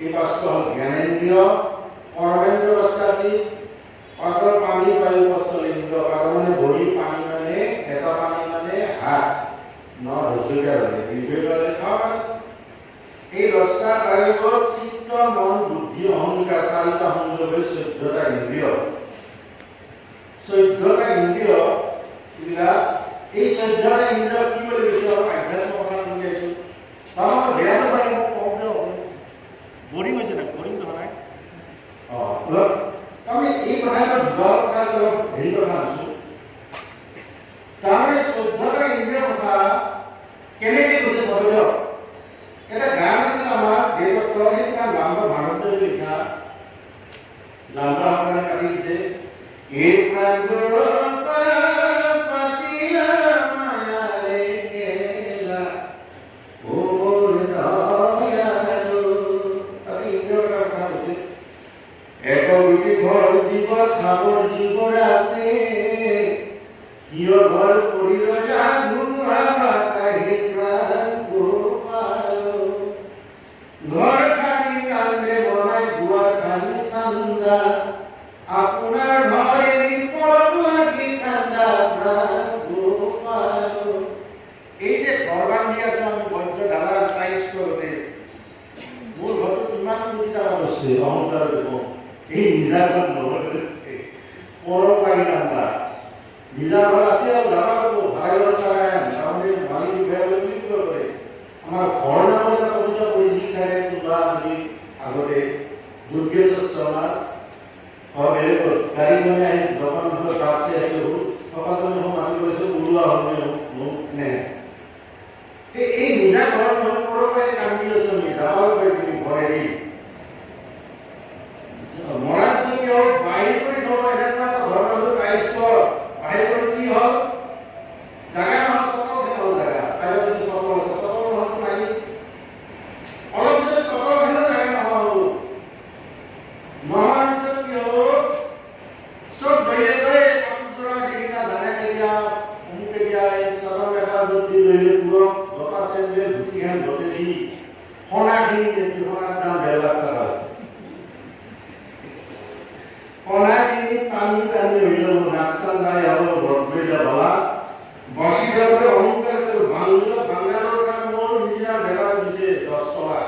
এই পাঁচটা হ'ল জ্ঞানেন্দ্ৰিয় কৰ্মেন্দ্ৰ অষ্টাদী পাতৰ পানী বায়ু বস্ত্ৰ ইন্দ্ৰ পাতৰ মানে ভৰি পানী মানে এটা পানী মানে হাত ন ৰজুকা মানে দীৰ্ঘকালে খাওয়া এই দশটা কাৰিগৰ চিত্ত মন বুদ্ধি অহংকাৰ চাৰিটা সংযোগ হৈ 14টা ইন্দ্ৰিয় 14টা ইন্দ্ৰিয় এই 14টা ইন্দ্ৰিয় কি বুলি কৈছে আৰু আধ্যাত্মিক কথা কৈ আছো তাৰ বেয়া নহয় মোক কম দিয়ক বৰিং হৈছে না বৰিং নহয় নাই আমি এই কথাটো দুবাৰ কথা অলপ হেৰি কথা আছো তাৰমানে 14টা ইন্দ্ৰিয় কথা কেনেকৈ কৈছে চাবলৈ এটা গান আছে আমাৰ দেৱত্বৰ এটা নাম ভাৰতত লিখা নামটা আপোনাৰ কাটি দিছে এই প্ৰান্ত পাতিলা মায়াৰে কেলা ও মোৰ দয়ালু তাতে ইন্দ্ৰিয়ৰ কথা কৈছে এক গুটি ঘৰ দিব খাব জীৱ আছে কিয় ঘৰ কৰি ৰজা ধুমা মাতাহি প্ৰাণ ঘৰ খালি কান্দে বনাই দুৱাৰ খালি চান্দা আপোনাৰ ঘৰে পৰমাগি কান্দা প্ৰাণ গোপাল এই যে ঘৰ বান্ধি আছো আমি বৈদ্য দাদা ট্ৰাইজ কৰোঁতে মোৰ ঘৰটো কিমান কোটি টকা আছে অহংকাৰ দিব এই নিজা ঘৰ নহৈছে পৰমাগি কান্দা নিজা ঘৰ আছে আৰু দাদা ক'ব ভাই ঘৰ থাকাই তাৰমানে মালিক বেয়া বুলি কি কৰে আমাৰ ঘৰ নামৰ এটা কবিতা পঢ়িছিল চাগে কোনোবা যদি আগতে দুৰ্গেশ্বৰ শৰ্মাৰ বেলেগত গাড়ী মানে আহি জপান তাপছে আছে থকাজনে মাতি কৰিছে ওলোৱা হ'লে মোক নে এই নিজা ঘৰত মই পৰকাই কান্দি আছো আমি যাব পাৰি তুমি ঘৰ এৰি মৰাণ সিং বাহিৰ কৰি থব এনেকুৱা এটা ঘৰ মানুহ পাইছো বাহিৰ কৰি কি হ'ল জাগা নহয় সকলো হ'ল জাগা আৰু যদি সকলো আছে সকলো নহয় নাই অলপ পিছত সকলো জাগা নহয় মহান কি হ'ব সব বেলে গয়ে কাপোৰ যিকেইটা জানে কেতিয়া অমুকে দিয়া এই চাদৰ মেখেলা যদি লৈ পুৰক জোতা চেণ্ডেল ধুতিখন ধতে দি সোণাখিনি সোণাৰ দাম 1.5 লাখ টকা সোণাখিনি টানি টানি হৈ যাব নাকচাল নাই হ'ব বৰপেটা বালা বাছি যাবলৈ অহংকাৰ কৰিব বাংলাৰ কাম মোৰ নিজা ভেলা দিছে 10 টকা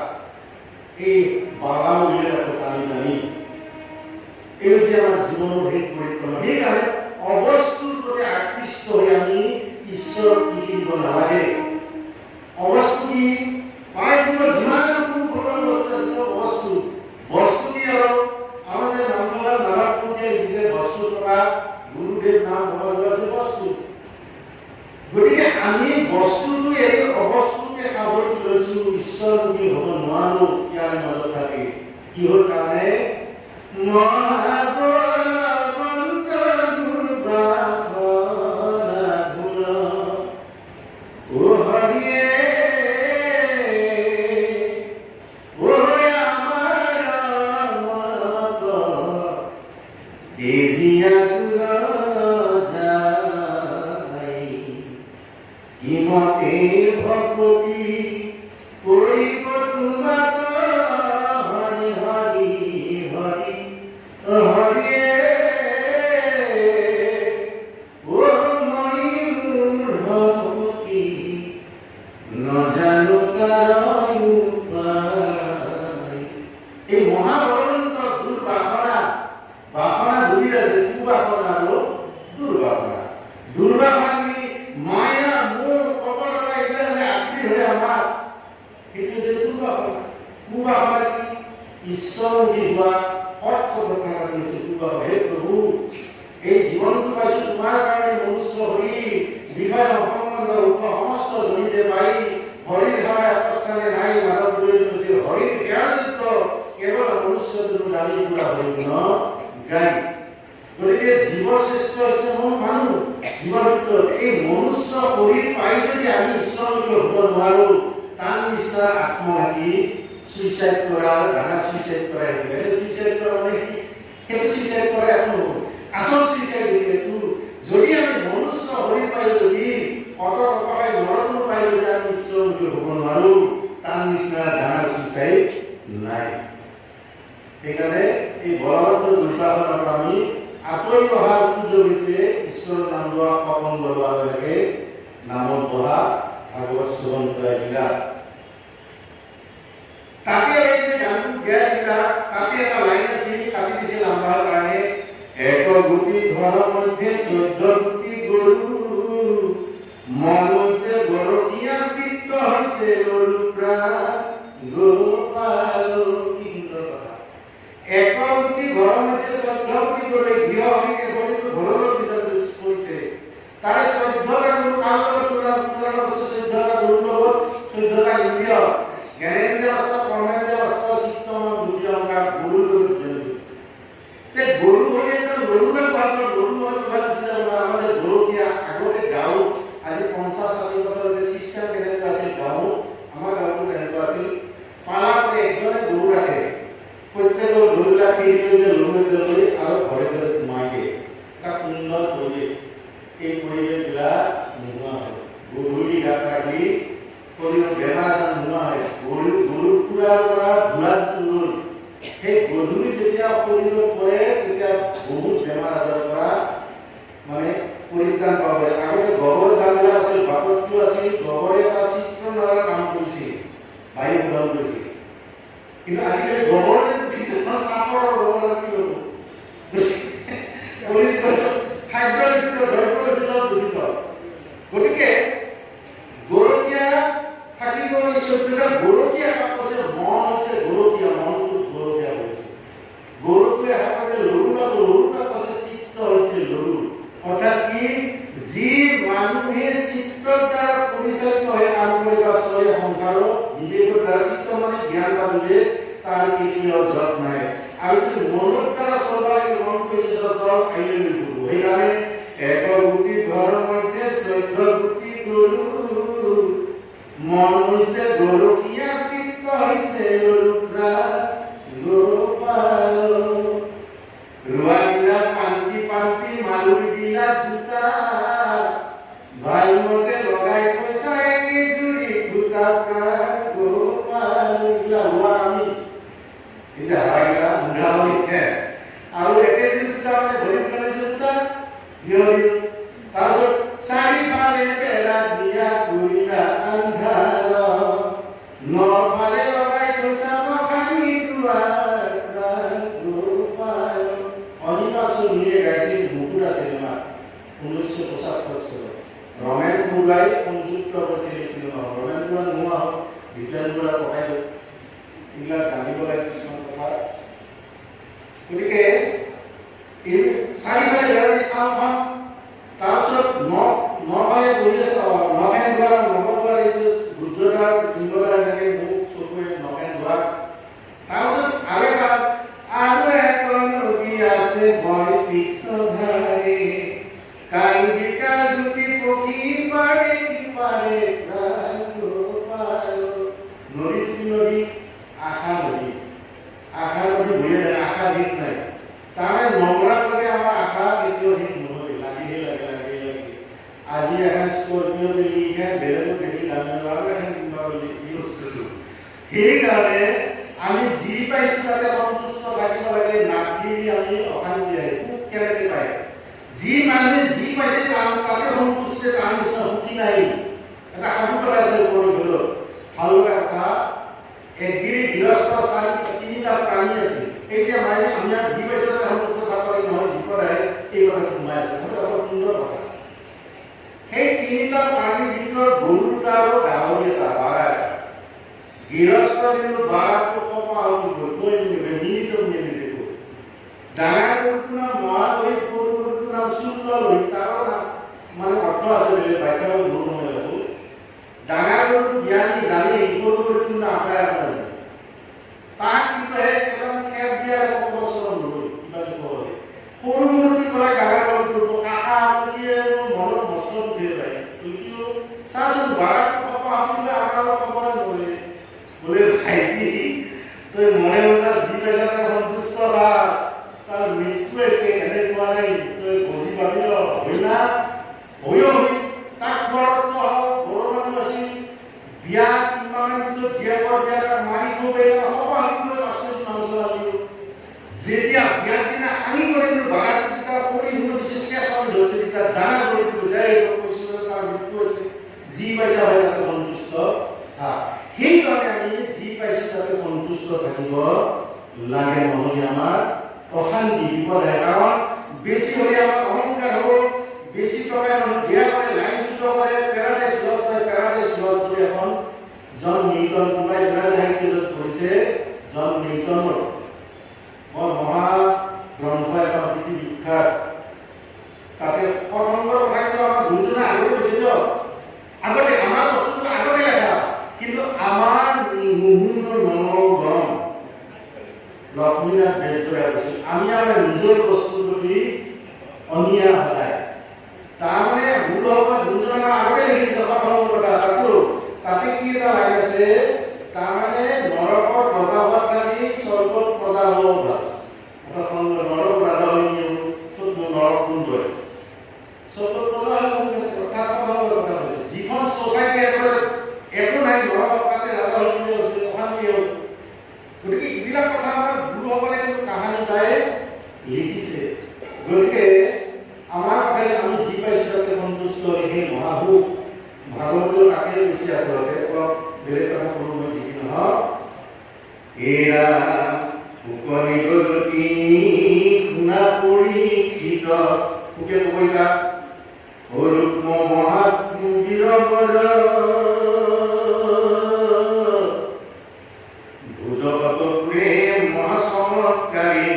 এই বালা উলিয়াই ৰাখো টানি টানি এই হৈছে আমাৰ জীৱনৰ সেই পৰিক্ৰমা সেইকাৰণে অবস্তুৰ প্ৰতি আকৃষ্ট হৈ আমি ঈশ্বৰক শিকিব নালাগে অবস্তু কি পাই কোনো যিমান ঘৰুৱা বস্তু আছে চব বস্তু কি আৰু আমাৰ যে নামঘৰ নাৰায়ণপুৰকে দিছে বস্তু টকা গুৰুদেৱ নাম ভগৱান আছে বস্তু গতিকে আমি বস্তুটো এই অবস্তুকে খাবলৈ লৈছো ঈশ্বৰমুখী হ'ব নোৱাৰো ইয়াৰ মাজত থাকে কি হ'ল কাৰণে মহাবলৱন্ত দুৰ্বাসনা গুণ ও হৰিয়ে ও আমাৰ মনত দেজিয়া গুণ যায় কিমতে ভক্তি কৰিব তোমাক হৰি হৰি হৰি হৰিয়ে ও মই মূঢ়মতি নজানো তাৰ উপায় এই মহাবলন্ত দুৰ্বাসনা ধৰি আছে কুবাসনা আৰু দুৰ্বাসনা মায়া মোহ কপটতা এইবিলাক আঁকড়ি ধৰে আমাৰ সেইটো হৈছে কুবাসনা কি ঈশ্বৰমুখী হোৱা সৎ কথা কৈছে কুবাসনা হে প্ৰভু এই জীৱনটো পাইছো তোমাৰ কাৰণে মনুষ্য হৈ বিষয় অসম্বন্ধ ৰূপ সমস্ত জড়িতে পাই হৰিৰ সেৱা অৱস্থানে নাই মানৱ বুলি কৈছে হৰিৰ জ্ঞানযুক্ত কেৱল মনুষ্যটো জানি পুৰা হৈ ন গাই গতিকে জীৱ শ্ৰেষ্ঠ হৈছে মোৰ মানুহ। জীৱৰ ভিতৰত এই মনুষ্য শৰীৰ পাই যদি আমি ঈশ্বৰমুখী হ'ব নোৱাৰো, তাৰ নিচিনা আত্মঘাতী সুইচাইড কৰাৰ ডাঙৰ সুইচাইড কৰাই সুইচাইড কৰা মানে কি? সেইটো সুইচাইড কৰা একো নহয়। আচল সুইচাইড এইটো, যদি আমি মনুষ্য শৰীৰ পাই যদি কত টকাই নৰত্ন পাই যদি আমি ঈশ্বৰমুখী হ'ব নোৱাৰো, তাৰ নিচিনা ডাঙৰ সুইচাইড নাই। সেইকাৰণে এই বলবন্ত দুৰ্গাখনৰ আমি আঁতৰি অহাৰ সুযোগ হৈছে ঈশ্বৰৰ নাম লোৱা, সপন লোৱালৈকে নামত বহা, ভাগৱত শ্ৰৱণ কৰা এইবিলাক। তাতে এই যে গানটো গাই বিলাক তাতে এটা লাইন আছিল, কাটি দিছিল আমাৰ কাৰণে, এক গুটি ঘৰৰ মধ্যে 14 গুটি গৰু, মন হৈছে গৰকীয়া, চিত্ত হৈছে গৰু প্ৰাণ, গোপাল। এক গুটি ঘৰৰ মধ্যে 14 গুটি গৰু, গৃহ হৰিকে হৰিটো ঘৰৰ ভিতৰত কৰিছে। তাৰে 14টা গৰু কাৰ লগত তুলনা কৰিছে? 14টা গৰুৰ লগত 14টা ইন্দ্ৰিয়, জ্ঞানেন্দ্ৰিয় অস্ত্ৰ, কৰ্মেন্দ্ৰিয় অস্ত্ৰ, চিত্তমন, বুদ্ধি, অহংকাৰ, গৰুৰ লগত জড়িত হৈছে। তে গৰু হলে গৰু না ভাগ গৰু মানে ভাগ দিছে আমাদেৰ গৰুকিয়া আগতে গাঁও আজি 50-60 বছৰতে সিস্টেম কেনেকুৱা আছিল গাঁও, আমাৰ গাঁৱত কেনেকুৱা আছিল, পালাতে একজনে গৰু ৰাখে, প্ৰত্যেকৰ গৰুলা পিৰিলে যে লৈ আৰু ঘৰে ঘৰে সোমাই দিয়ে। এটা সুন্দৰ পৰিৱেশ, এই পৰিৱেশবিলাক নোহোৱা হয়। গৰুলি গাত ৰাখি শৰীৰৰ বেমাৰ আজাৰ নোহোৱা হয়। গৰু ফুৰাৰ পৰা ঘোঁৰাত লৈ সেই গধূলি যেতিয়া শৰীৰত পৰে তেতিয়া বহুত বেমাৰ আজাৰৰ পৰা মানে পৰিত্ৰাণ পাব পাৰে। আগতে গোবৰ দামবিলাক আছিল, বাপতটো আছিল, গোবৰে এটা চিত্ৰনলাৰ কাম কৰিছিল, বায়ু প্ৰদান কৰিছিল। কিন্তু আজিকালি গোবৰ চাপৰ গোবৰ কি হ'ব, খাদ্যৰ ভিতৰত দ্ৰব্যৰ ভিতৰত দূষিত। গতিকে গৰকীয়া থাকিব 14টা গৰকীয়া কাম আছে, মন হৈছে গৰকীয়া, মনটো গৰকীয়া হৈছে। গৰুটোৱে হাততে লৰু না কৈছে, চিত্ত হৈছে লৰু। অৰ্থাৎ কি, যি মানুহে চিত্তৰ দ্বাৰা পৰিচালিত হৈ কাম কৰিব চলে সংসাৰত, বিবেকৰ দ্বাৰা, চিত্ত মানে জ্ঞান বা বিবেক, তাৰ কেতিয়াও জট নাই। আৰু যদি মনৰ দ্বাৰা চলা মন কৰিছে জল আহিলে গৰু। সেইকাৰণে এক গুটি ঘৰৰ মধ্যে 14 গুটি গৰু, মন হৈছে গৰকীয়া, চিত্ত হৈছে গৰু প্ৰাণ, গোপাল। ৰোৱা দিলা পান্তি পান্তি, মাৰুৰি দিলা জোতা, ভাল মতে লগাই থৈছা একেজুৰি খুটা প্ৰাণ, গোপাল। এইবিলাক হোৱা আমি এই যে হাৰাগিলা মুঢ়া হৈছে আৰু একেজুৰি খুটা মানে ধৰি পেলাইছে খুটা বিহৰি। তাৰপিছত চাৰিফালে বেৰা দিয়া কৰিলা আন্ধাৰ, নফালে লগাই থৈছা নখানি দুৱাৰ প্ৰাণ, গোপাল। অনিমা চৌধুৰীয়ে গাইছিল মুকুতা চিনেমা 1975 চনত। ৰমেন বুঢ়াই সংযুক্ত কৰিছিল এই চিনেমা। ৰমেন বুঢ়া নোহোৱা হ'ল, বিজ্ঞান বুঢ়া পকাই গ'ল। এইবিলাক জানিব লাগে কিছুমান কথা। গতিকে এই চাৰিফালে বেৰা চাওঁখন, তাৰপিছত নফালে বহি আছে, নখেন দুৱাৰ, নৱদুৱাৰ, এই যে গুজৰাট লিংগদাৰ এনেকে মুখ চকুৱে নখেন দুৱাৰ। তাৰপিছত আৰু এক নদী আছে বয় তীৰ্থধাৰে, কালিকা দুটি পক্ষী পাৰে কি পাৰে প্ৰাণ, গোপাল। নদী নদী আশা নদী, আশা নদী বহিয়ে থাকে, আশা শেষ নাই। তাৰমানে নমৰাত লাগে আমাৰ আশা কেতিয়াও শেষ নহয়, লাগিহে লাগে। আজি এখন স্কৰ্পিঅ দেখি বেলেগক দেখি সেইকাৰণে আমি যি পাইছো তাতে সন্তুষ্ট থাকিব লাগে, নাতি আমি অশান্তি আহে খুব কেনেকে পায়। যি মানুহে যি পাইছে তাতে সন্তুষ্ট, তাৰ নিচিনা সুখী নাই। এটা সাধু কথা আছে উপনিষদত, ভাল লগা কথা। একগিৰি গৃহস্থ 3টা প্ৰাণী আছিল। এই যে আমি যি পাইছো তাতে সন্তুষ্ট থাকিব লাগে, নহয় বিপদ আহে, এই কথা সোমাই আছে। সেইটো এটা সুন্দৰ কথা। সেই 3টা প্ৰাণীৰ ভিতৰত গৰু দুটা আৰু গাহৰি এটা, বাঘা এটা। গৃহস্থ কিন্তু বাঘটো কপা কৈ নিদিব। ডাঙৰ গৰুটোৰ নাম মহাবহিত, সৰু গৰুটোৰ নাম চুল্লবহিত। তাৰো মানে অৰ্থ আছে বেলেগ, বাক্য গৰু নহয় যাব। ডাঙৰ গৰুটো জ্ঞানী জানি, সৰু গৰুটোৰ নাম আপায় আপায় তাক কি কয়, একদম খেপ দিয়াৰ একো খৰচ নহয়, কিবা দিব লাগে। সৰু গৰুটো কষ্ট দিয়ে যায় কিন্তু চাচোন বাৰাক পাহৰিলে আমাৰ খবৰ নলে বোলে ভাইটি তই মনে মনে যি পাইছা তাৰ সন্তুষ্ট বা তাৰ মৃত্যু হৈছে এনেকুৱা নাই তই বুজি পাবি হয় না হৈও তাক ঘৰত বড়ো মানুহ আছিল বিয়া কিমান পিছত জীয়েকৰ বিয়া মাৰি গৈ সবাহ আচৰিত মানুহ লাগিব যেতিয়া বিয়াৰ দিনা আমি কৰিলো বাৰাক কৰি দিছে শেষ হৈ গৈছে তেতিয়া ডাঙৰ কৰি বুজাই কৈছিল তাৰ মৃত্যু হৈছে যি পাইছা হয় তাতে সন্তুষ্ট সেইকাৰণে আমি যি পাইছো তাতে সন্তুষ্ট থাকিব লাগে নহ'লে আমাৰ অশান্তি বিপদ হয় কাৰণ বেছি হ'লে আমাৰ অহংকাৰ হ'ব বেছি টকা মানুহ বিয়া কৰে লাইন চুট কৰে পেৰাডাইজ লছ হয় পেৰাডাইজ লছ বুলি এখন জন মিল্টন কোনোবাই সাহিত্যত কৰিছে জন মিল্টনৰ বৰ মহা গ্ৰন্থ এখন পৃথিৱী বিখ্যাত তাতে সৰ্বংগৰ কথাটো আমাৰ গুৰুজনে আগতে কৈছে আগতে আমাৰ বস্তুটো আগতে লেখা কিন্তু আমাৰ মনোগম লক্ষ্মীনাথ বেজবৰাই কৈছিল আমি আমাৰ নিজৰ বস্তুৰ প্ৰতি অনিয়া সদায় তাৰমানে গুৰুজন আগতে লিখিছে সৰ্বংগৰ কথা তাতে কি এটা লাইন আছে তাৰমানে নৰকত ৰজা হোৱাত লাগি স্বৰ্গত প্ৰজা হ'ব ভাল নৰক ৰাজা হৈ নৰক কোন হয় স্বৰ্গত প্ৰজা কথা যিখন ছ'চাইটি একো নাই নৰক তাতে ৰাজা হৈ অশান্তি হ'ল গতিকে এইবিলাক কথা আমাৰ গুৰুসকলে কিন্তু কাহানী গাই লিখিছে গতিকে আমাৰ কথাই আমি যি পাইছোঁ তাতে সন্তুষ্ট সেই মহাভোগ ভাগৱতো তাকে কৈছে আচলতে অলপ বেলেগ কথা কোনো মই যিকি নহওক এৰা ফুকনি গলতি শুনা পৰীক্ষিত সুকে কবিতা হৰুক্ম মহাবীৰবজ ভুজগত প্ৰেম মহাচমৎকাৰী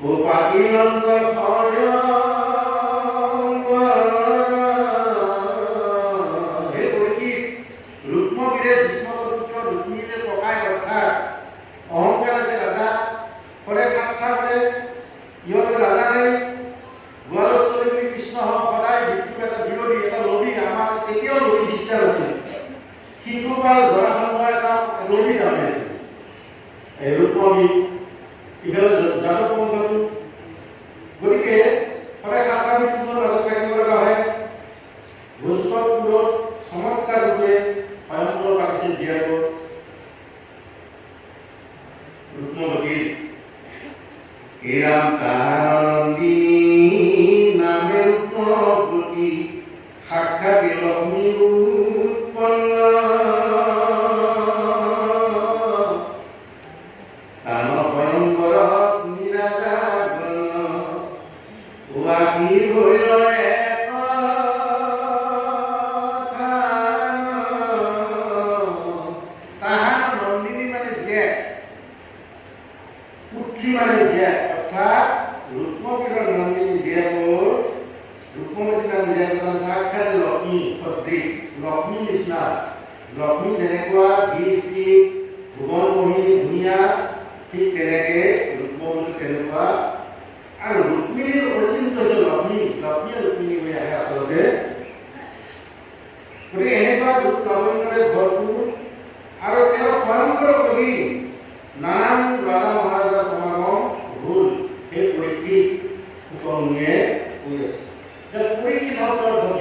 ও পাতিনন্দ অহংকাৰ আছে ৰাজা কৰে ঠাট্টা কৰে ইহঁতে ৰাজা নাই গোৱালশ্বৰী বুলি কৃষ্ণ সদায় মৃত্যুক এটা বিৰোধী এটা লোভী আমাৰ তেতিয়াও লোভী চিষ্টেম আছিল শিশুপাল জৰাসন্ধ এটা লোভী তাৰমানে এই ৰূপমী ইফালে যাদৱপন্থটো গতিকে সদায় ঠাট্টা মৃত্যুৰ মাজত থাকিব লগা হয় ভোজপুৰত চমৎকাৰ ৰূপে স্বয়ংবৰ পাতিছে জীয়াবোৰ ৰূপমতী এৰাম তাহানন্দিনী নামে ৰূপমতী সাক্ষাৎ লক্ষ্মী উৎপন্ন তান স্বয়ংবৰত নিৰাজাগন ওয়াকি হইল অৰ্থাৎ ৰূপমতীৰ নন্দিনী জীয়াবোৰ ৰূপমতী নাম জীয়াজন সাক্ষাৎ লক্ষ্মী সদৃশ লক্ষ্মী নিচিনা লক্ষ্মী যেনেকুৱা বীৰ ভুৱন মোহিনী ধুনীয়া ঠিক তেনেকে ৰূপমতী তেনেকুৱা আৰু ৰুক্মিণীৰ অৰিজিন হৈছে লক্ষ্মীয়ে ৰুক্মিণী হৈ আহে আচলতে গতিকে এনেকুৱা ৰূপ লাৱণ্যৰে ভৰপূৰ আৰু তেওঁ স্বয়ংকৰ কবি নানান ৰাজা মহাৰাজাৰ সমাগম ভুল সেই পৰীক্ষিত উপনীয়ে কৈ আছে পৰীক্ষিত শব্দৰ অৰ্থ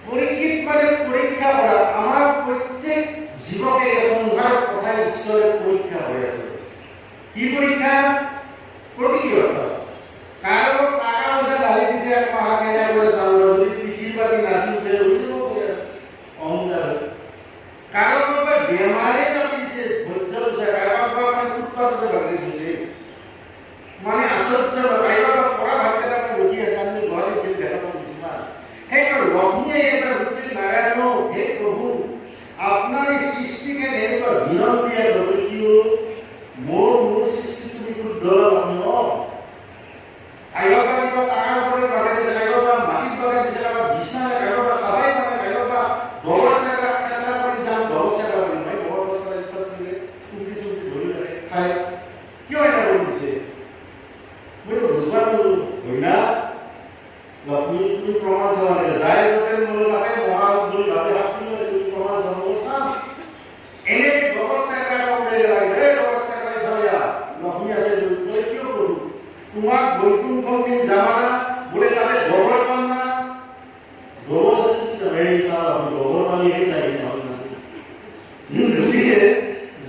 পৰীক্ষিত মানে পৰীক্ষা কৰা আমাৰ প্ৰত্যেক জীৱকে সংসাৰত কথা ঈশ্বৰে পৰীক্ষা হৈ আছে কি পৰীক্ষা প্ৰকৃতি অৰ্থ কাৰো টাকা পইচা ঢালি দিছে মহাকেয়া কৰি চাউল যদি পৃথিৱী পাতি নাচি উঠে অহংকাৰ কাৰো বেমাৰে নাপিছে ধৈৰ্য দিছে কাৰোবাৰ মানে উৎপাদন ভাগি দিছে মানে আশ্চৰ্য কাৰোবাৰ পৰা ভাগকেইটা ৰখি আছে আমি ঘৰতে ফিল দেখা পাওঁ কিছুমান সেইকাৰণে লক্ষ্মীয়ে এটা হৈছে নাৰায়ণ হে প্ৰভু আপোনাৰ এই সৃষ্টিকে এনেকুৱা বিৰল দিয়া গতিকে কিয় মোৰ সৃষ্টি তুমি শুদ্ধ লক্ষ্মী কাৰোবাৰ কিবা টাকাৰ ওপৰত লগাই দিছে কাৰোবাৰ মাটিত লগাই দিছে কাৰোবাৰ বিছনা কাৰোবাৰ খাবাই মানে কাৰোবাৰ দলৰ চেকা কেঁচা কৰি যাম দল চেকা কৰি মই দলৰ চেকা টুপি চুপি ধৰি থাকে খাই কিয় এটা কৰি দিছে মই বুজবা নোৱাৰো হয় না লক্ষ্মী তুমি প্ৰমাণ প্ৰমাণ চাব লাগে। যাই য'তে মূল তাতে মহাভাৰত বুলি ভাবে আপুনি প্ৰমাণ চাব চাম। এনেকে জগত চেকৰাই ক'বলৈ লাগে, এই জগত চেকৰাই ভাইয়া লক্ষ্মী আছে বোলে কিয় কৰো তোমাক বৈকুণ্ঠ দিন যাবা না বোলে তাতে গোবৰ পান না গোবৰ এই চাল আপনি গোবৰ পানী এই চাই গতিকে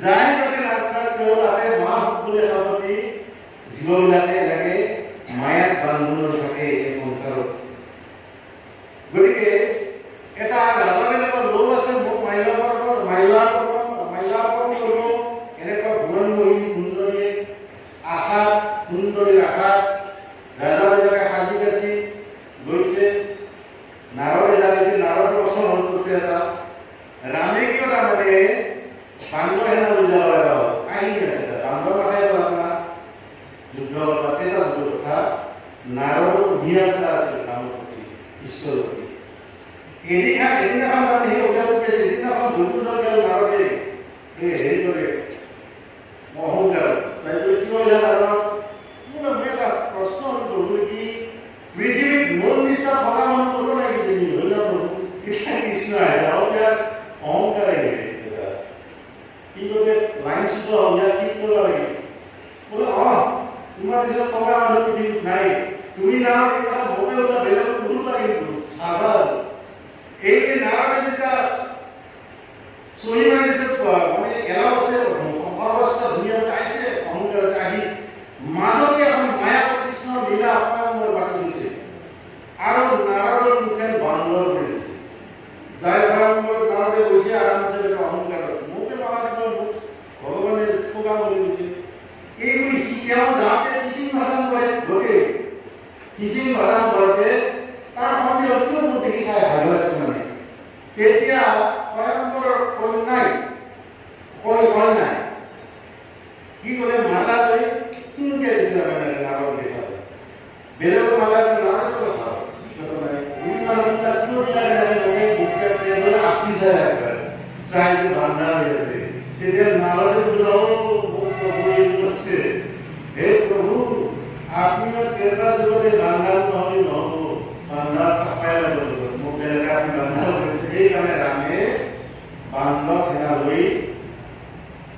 যাই য'তে নাথাক কিয় তাতে মহাভাৰত বুলি ভাবি জীৱবিলাকে এনেকে মায়াত বান্ধোন হৈ থাকে এই সংসাৰত। গতিকে এটা ৰাজাবিলাকৰ লোভ আছে, মোক মাইলাকৰণ কৰিব এনেকুৱা ভুৱনময়ী সুন্দৰীয়ে আশাত সুন্দৰীৰ আশাত ৰাজাবিলাকে সাজি কাচি গৈছে। নাৰদে জানিছে, নাৰদৰ প্ৰশ্ন হ'ল কৈছে এটা ৰামে কিয় তাৰমানে বান্দৰ সেনা লৈ যাব লগা হ'ল কাহিনী আছে বান্দৰ নাখাই আপোনাৰ যুদ্ধ পাতে এটা যুদ্ধ কথা নাৰদৰ অভিযাত্ৰা আছিল কামৰ প্ৰতি ঈশ্বৰৰ প্ৰতি। এদিনাখন মানে সেই অভিযাত্ৰা এদিনাখন বৈকুণ্ঠ গেল নাৰদে হেৰি কৰে অহংকাৰ তাই বোলে কি হয় নাৰদ মোৰ এটা প্ৰশ্ন হ'ল কি পৃথিৱীত মন নিচা থকা মানুহ ক'ব নাই কিজানি হয় না প্ৰভু কৃষ্ণ আহে যাওক ইয়াৰ অহংকাৰ আহিলে কি কৰিলে লাইন চুটোৱা হ'ল ইয়াৰ কি কৰিব লাগে বোলে তোমাৰ পিছত থকা মানুহ পৃথিৱীত নাই তুমি নাৰদ এই কথা ভবে ওলা বেলেগ কোনো লাগিব চাবা এই যে নাৰদে যেতিয়া চহি মাৰিছে মানে এলাও আছে অৱস্থা ধুনীয়াকৈ আহিছে অহংকাৰতে আহি মাজতে এখন মায়া কৃষ্ণৰ লীলা অপয়ময় বাটি দিছে আৰু নাৰদৰ মুখে বান্দৰ কৰি দিছে। যাই ভয়ংকৰ নাৰদে গৈছে আৰামছে অহংকাৰত মোকে মাৰিব মোক ভগৱানে ঠগা কৰি দিছে এইবুলি তেওঁ যাওঁতে টিচিং ভাষণ কৰে গতিকে টিচিং ভাষণ কৰোঁতে তাৰ সন্দেহ কিয় মোক দেখি চাই ভাল আছে মানে তেতিয়া ভয়ংকৰৰ কন্যাই কয় নাই কি ক'লে মালা লৈ কিনকে দিছিলে মানে নাৰদ দেখা বেলেগৰ মালা নাৰদৰ কথা কি কথা নাই উনি মানুহবিলাক কিয় লাগে বুকে পেলে আসি যায় একবাৰ চাই যে ভাণ্ডাৰ হৈ আছে তেতিয়া নাৰদে বুজাও প্ৰভু আছে হে প্ৰভু আপনিও কেইটা যুগতে ভাণ্ডাৰ নহ'লে নহ'ব ভাণ্ডাৰ থাকাই লাগিব মোক বেলেগে আপুনি ভাণ্ডাৰ কৰিছে সেইকাৰণে ৰামে বান্দৰ সেনা লৈ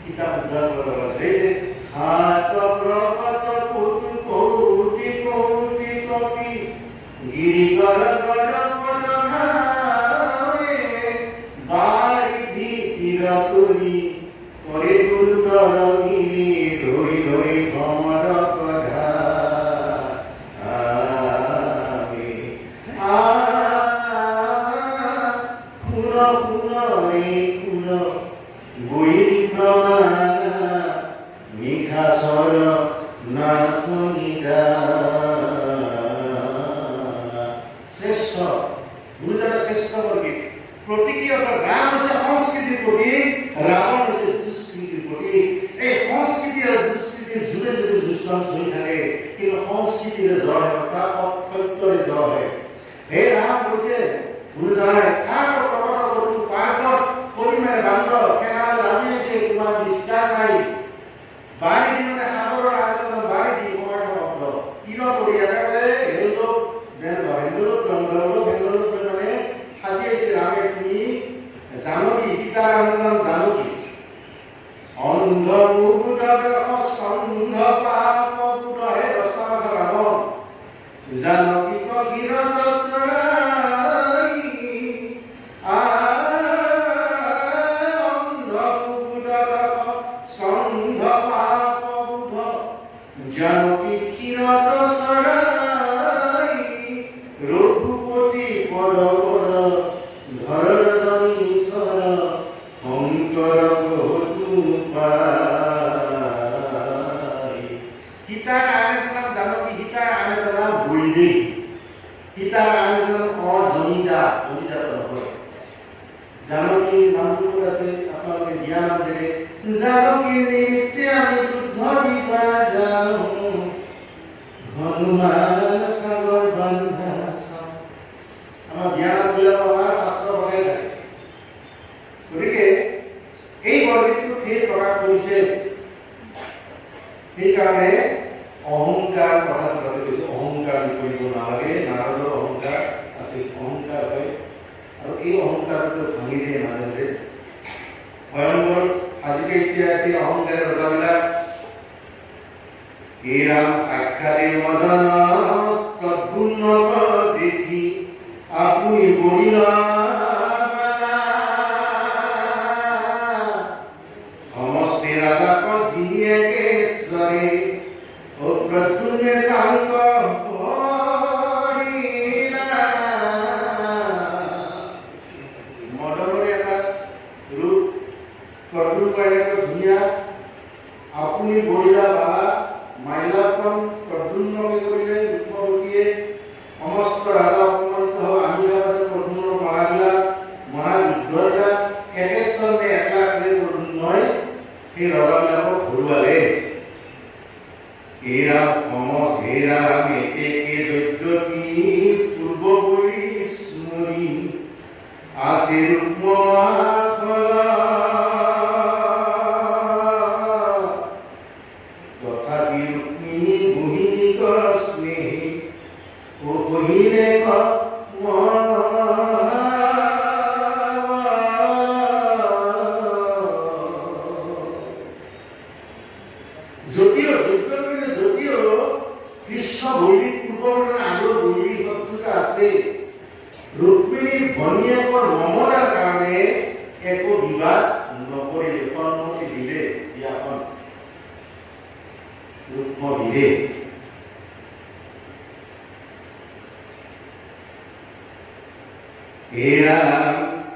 কিতাপ উদ্ধাৰ কৰিব লাগে। এই যে হাত প্ৰকট পুতু কৌটি কৌটি কপি গিৰিকৰ পদভাৱে বাৰিধি তীৰ কৰি কৰে দুৰ্ধৰ গিৰি ধৰি ধৰি ভ্ৰমৰ কধা অহংকাৰ কথা কৈছে অহংকাৰ কৰিব নালাগে নাৰদৰ অহংকাৰ আছিল আৰু এই অহংকাৰটো ভাঙি দিয়ে মাজতে ভয়ংকৰ আজিকে ইচ্ছা অহংকাৰৰ ৰজাবিলাক এই ৰাম সাক্ষাতে মদন তদ্গুণব দেখি আপুনি বহিলা সমস্ত ৰাজাক জীয়েকেশ্বৰে অপ্ৰতুলে কান্ত মদনৰে এটা ৰূপ প্ৰতুল পাৰিলে ধুনীয়া আপুনি বহিলা বালা মাইলাপন প্ৰদ্যুম্নকে কৰিলে ৰূপৱতীয়ে সমস্ত ৰাজা অপমানিত হৈ আমিৰাবাদে প্ৰদ্যুম্ন মহাবিলাক মহাযুদ্ধবিলাক একেশ্বৰে একলা কৰি প্ৰদ্যুম্নই সেই ৰজাবিলাকক হৰুৱালে হেৰাম হেৰাম এতেকে যদ্যপি পূৰ্ব পৰিস্মৰি আছে ৰূপ যদিও কৃষ্ণ বলি পূৰ্বৰ আগৰ বলি শত্ৰুতা আছে ৰুক্মিণীৰ ভনীয়েকৰ মমতাৰ কাৰণে একো বিবাদ নকৰিলে সন্মতি দিলে বিয়াখন ৰুক্মবীৰে এৰা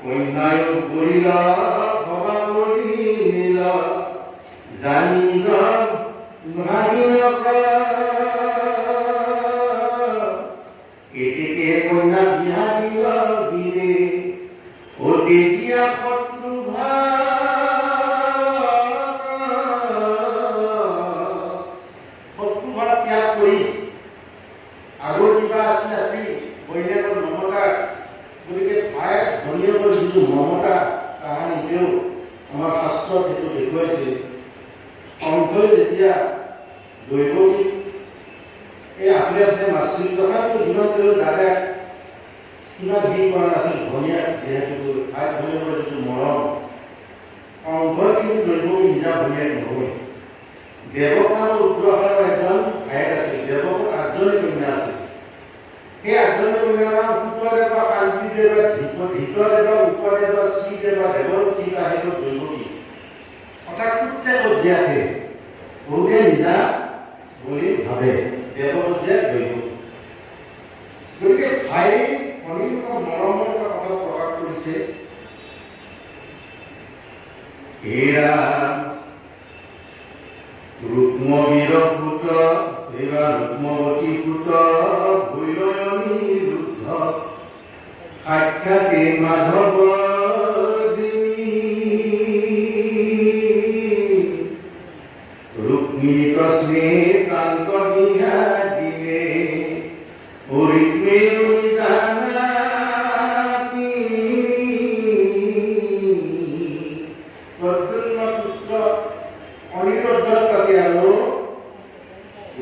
কন্যায় কৰিলা ভবা কৰি নীল জানি এটিকে কন্যা বিহা দিল বীৰে ও দেশীয়া শত্ৰু শত্ৰুভাৱ ত্যাগ কৰি আগৰ কিবা আছিল বৈনাকৰ মমতা গতিকে ভাই ভনীয়েকৰ যিটো মমতা তাহানি তেওঁ আমাৰ শাস্ত্ৰত সেইটো দেখুৱাইছে অংশই যেতিয়া দৈৱকী এই আপুনি মাছিল তথাপিও যিমান তেওঁ দাদাক কিমান দি কৰা নাছিল ভনীয়াক যিহেতু ভাই ভনীয়েকৰ যিটো মৰম অংশই কিন্তু দৈৱকী নিজা ভনীয়াক নহয় দেৱকালৰ উগ্ৰহাৰৰ এজন ভায়েক আছিল দেৱকৰ 8জনী কন্যা আছিল সেই 8জনী কন্যাৰ নাম পুত্ৰদেৱা কান্তিদেৱা ধৃতদেৱা উপদেৱা শ্ৰীদেৱা দেৱৰতী আহিব দৈৱকী অৰ্থাৎ প্ৰত্যেক জীয়াকে বহুতে নিজা বুলি ভাবে দেৱক জীয়া দৈৱকী গতিকে ভাই ভনীয়েকৰ মৰমৰ এটা কথা প্ৰকাশ কৰিছে এৰা ৰুক্মবীৰ পুত এইবাৰ ৰুক্মৱতী পুত ভৈৰয়নী ৰুদ্ধ সাক্ষাতে মাধৱ ৰুক্মিণী কৃষ্ণে কান্ত বিহা দিলে ৰুক্মিণী জানাতি প্ৰদ্যুম্ন পুত্ৰ অনিৰুদ্ধ তাতে আৰু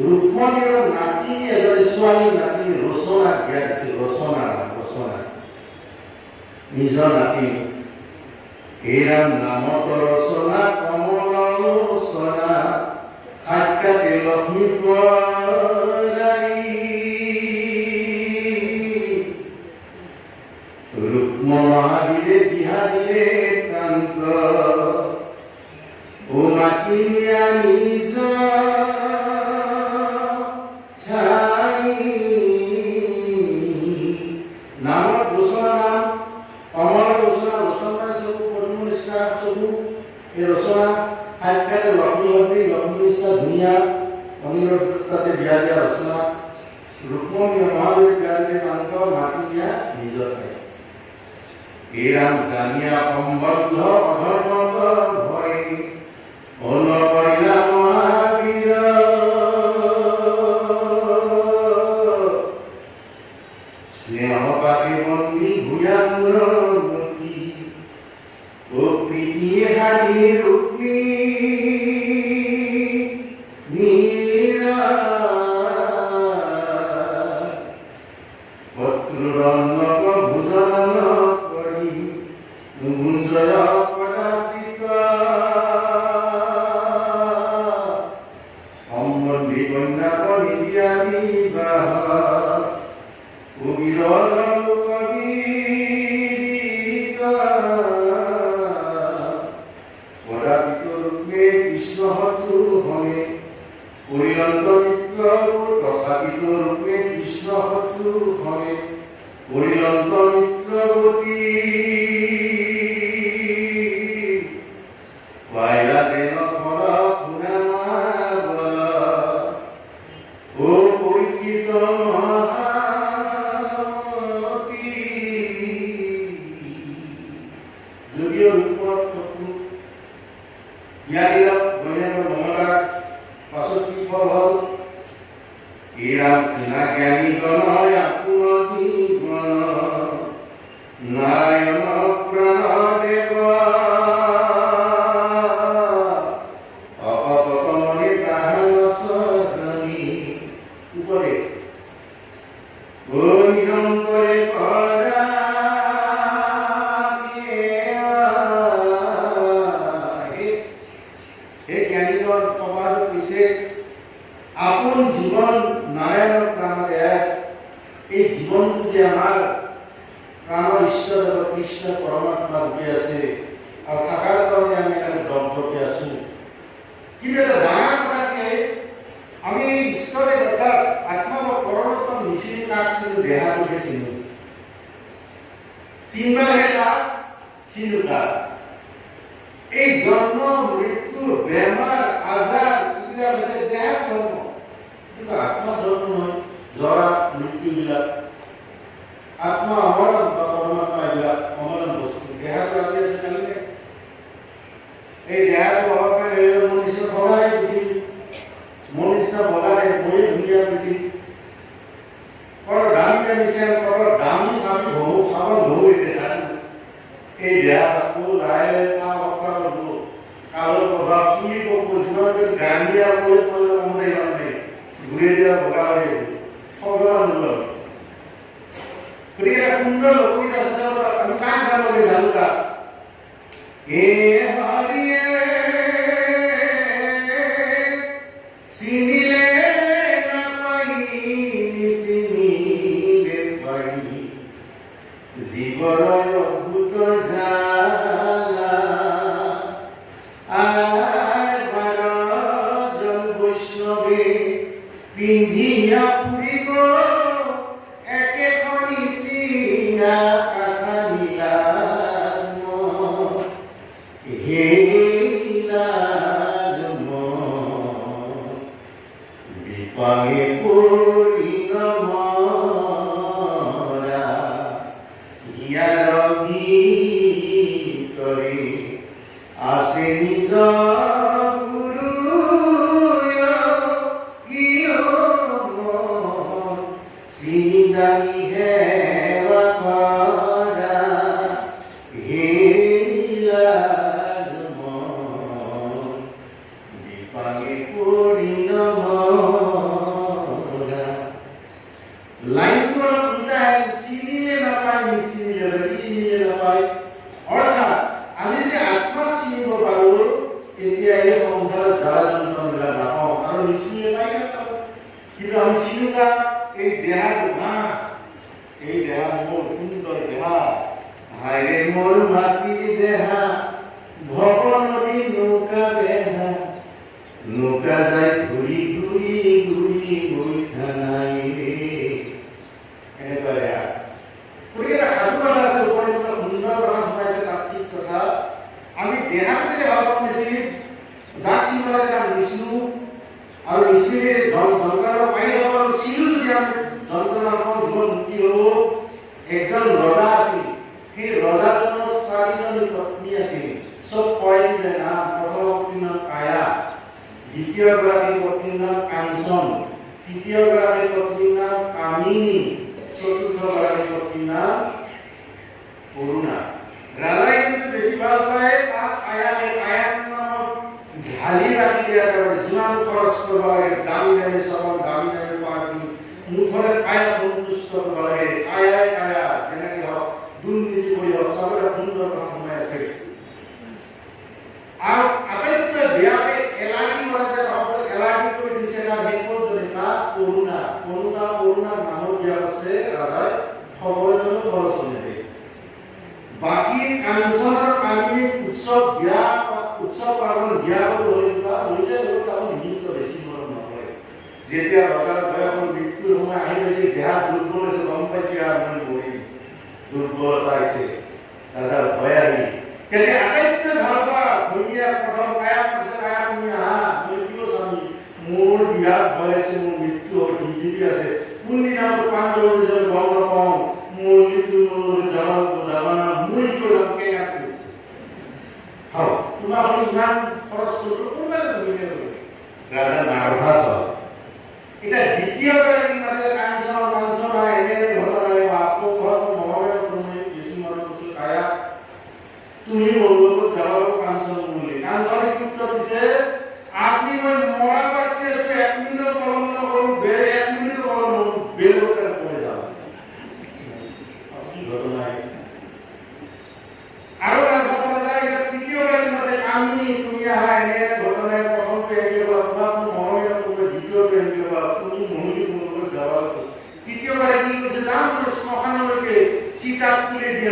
ৰুক্মণীৰ নাতিনী এজনী ছোৱালী নাতিনী ৰচনাক বিয়া দিছিল ৰচনা নিজৰ নাতিনী এৰাম নামত ৰচনা কমল লোচনা সাক্ষাতে লক্ষ্মী ৰুক্ম মহাবীৰে বিহা দিলে কান্ত ও মাতিনিয়া নিজ নামৰ ঘোষণা নাম অমৰ ঘোষণা ৰচনা চবু পদ্ম নিষ্ঠা চবু এই ৰচনা সাক্ষাতে লক্ষ্মী নিষ্ঠা ধুনীয়া অনিৰুদ্ধ তাতে বিয়া দিয়া ৰচনা ৰুক্মণী মহাবীৰ বিয়া দিলে কান্ত মাতিনিয়া নিজৰ এৰাম জানিয়া সম্বন্ধ অধৰ্ম ভয় অনপৰিলা মহাবীৰ স্নেহ পাকে বন্দী ভূয়ামূলমতী ও প্ৰীতিয়ে হানি ৰুক্মিণী শত্ৰুৰন্নক ভোজন ঈশ্বৰ কৃষ্ণ পৰমাত্মা ৰূপে আছে আৰু থকাৰ কাৰণে আমি এটা দম্পতি আছো। কিন্তু এটা ডাঙৰ কথা কি আমি ঈশ্বৰে অৰ্থাৎ আত্মা বা পৰমাত্মা নিচিনি কাক চিনো দেহাটোকে চিনো। চিন্তাহে কাক চিনো কাক। এই জন্ম মৃত্যু বেমাৰ আজাৰ এইবিলাক হৈছে দেহাৰ ধৰ্ম, কিন্তু আত্মাৰ ধৰ্ম নহয়। জৰা মৃত্যুবিলাক আত্মা অমৰণ বা পৰমাত্মা এইবিলাক অমৰণ বস্তু। দেহাটো আজি আছে কালি নাই। এই দেহাটো অলপমান মোৰ নিচিনা বগাই পৃথিৱী, মোৰ নিচিনা বগাই মই ধুনীয়া পৃথিৱী। কৰ দামী নিচিনা কৰ দামী চাবি বহু চাব বহু দেহাটো। এই দেহাটো লাহে চাহ অকৰা বহু কালৰ প্ৰভাৱ চুলি কব যিমান গান দিয়া কৈ কমতে ইমানে ঘূৰি দিয়া বগা হৈ ভগৱান নলয়। গতিকে সুন্দৰ কবিতা আছে আমি কাক যাবলৈ জানো তাক হে হৰিয়ে চিনিলে নাপাই চিনিলে পাই জীৱৰ অদ্ভুত জালা বাৰজন বৈষ্ণৱে পিন্ধিয়া ফুৰিব একেখনি চিঙা কাঠা নীলাজ হে নীলাজ বিপাঙে পৰি নমৰা হিয়াৰ ভিতৰি আছে নিজৰ গুৰু চিনি জানি হেৱা কৰা হে নীলাজ বিপাঙে পৰি নমৰা। লাইনটো উল্টাই চিনিলে নাপায় নিচিনিলে চিনিলে নাপায়। অৰ্থাৎ আমি যদি আত্মাক চিনিব পাৰো তেতিয়া এই সংসাৰত জ্বালা যন্ত্ৰণাবিলাক নাপাওঁ আৰু নিচিনিলে পাই নাপাওঁ। কিন্তু আমি চিনিবা এই দেহাটো না এই দেহা মোৰ সুন্দৰ দেহা হাইৰে মোৰ মাটিৰ দেহা ভৱ নদী নৌকা বেহা নৌকা যায় ঘূৰি ঘূৰি ঘূৰি গৈ থানাই এনেকুৱা দেহা। গতিকে সাধু কথা আছে উপনিষদত সুন্দৰ কথা সোমাইছে তাত্ত্বিক কথা। আমি দেহাটোতে ভাল পাওঁ বেছি। যাক চিন্তা তাক বিষ্ণু আৰু বিষ্ণুৱে যন্ত্ৰণা পাই যাব আৰু চিনো যদি আমি যন্ত্ৰণা পাওঁ জীৱন মুক্তি হ'ব। একজন ৰজা আছিল, সেই ৰজাজনৰ 4জনী পত্নী আছিল। চব কয় যে নাম প্ৰথম পত্নীৰ নাম কায়া, দ্বিতীয়গৰাকী পত্নীৰ নাম কাঞ্চন, তৃতীয়গৰাকী পত্নীৰ নাম কামিনী, চতুৰ্থগৰাকী পত্নীৰ নাম কৰুণা। ৰাজাই কিন্তু বেছি ভাল পায় তাক কায়াকে কায়াৰ নামত ঢালি ৰাখি দিয়াৰ কাৰণে যিমান খৰচ কৰিব লাগে দামী দামী চাবোন দামী দামী পাৰ্টি মুঠতে কায়া সন্তুষ্ট কৰিব লাগে। কায়াই কায়া যেনেকে হওক দুৰ্নীতি কৰি হওক চবৰে সুন্দৰ কথা সোমাই আছে। আৰু আটাইতকৈ বেয়াকে এলাগি কৰে যে এলাগি কৰি দিছে তাৰ শেষৰজনী কৰুণা। কৰুণাৰ নামৰ বিয়া আছে ৰাজাই খবৰজনো খৰচ নিদিয়ে। বাকী কাঞ্চন আৰু কামিনী উৎসৱ পাৰ্বণ বিয়া হৈ যায় তাহলে নিমিত্ত বেছি মৰম নকৰে। যেতিয়া ৰজাৰ বয়সৰ মৃত্যুৰ সময় আহি গৈছে দেহা দুৰ্বল হৈছে গম পাইছে আৰু মই মৰিম দুৰ্বলতা আহিছে ৰাজাৰ ভয় আহি তেতিয়া আটাইতকৈ ভাল পোৱা ধুনীয়া প্ৰথম কায়া কৈছে কায়া তুমি আহা মই কিয় স্বামী মোৰ বিৰাট ভয় আছে মোৰ মৃত্যু হ'ল ঢিঙি আছে কোনদিনা মোৰ পাঞ্জৰ গম নাপাওঁ মোৰ মৃত্যু জামানা মই কিয় যামকে ইয়াত কৰিছে হাও তোমাৰ ইমান খৰচ কৰিলো কোনোবাই ধুনীয়া কৰিব ৰাজা নাৰ্ভাছ হ'ল। এতিয়া দ্বিতীয়গৰাকী মানে কাঞ্চন এনে ঘটনা আকৌ ঘৰত মৰমে তুমি বেছি মৰম কৰিছিল কায়া তুমি মোৰ লগত যাব কাঞ্চন বুলি। কাঞ্চনে কি উত্তৰ দিছে আপনি মই মৰা বাচ্চা আছে 1 মিনিট কলম নকৰো 1 মিনিট কলম বেলতে পড়ে যাও। কি ঘটনা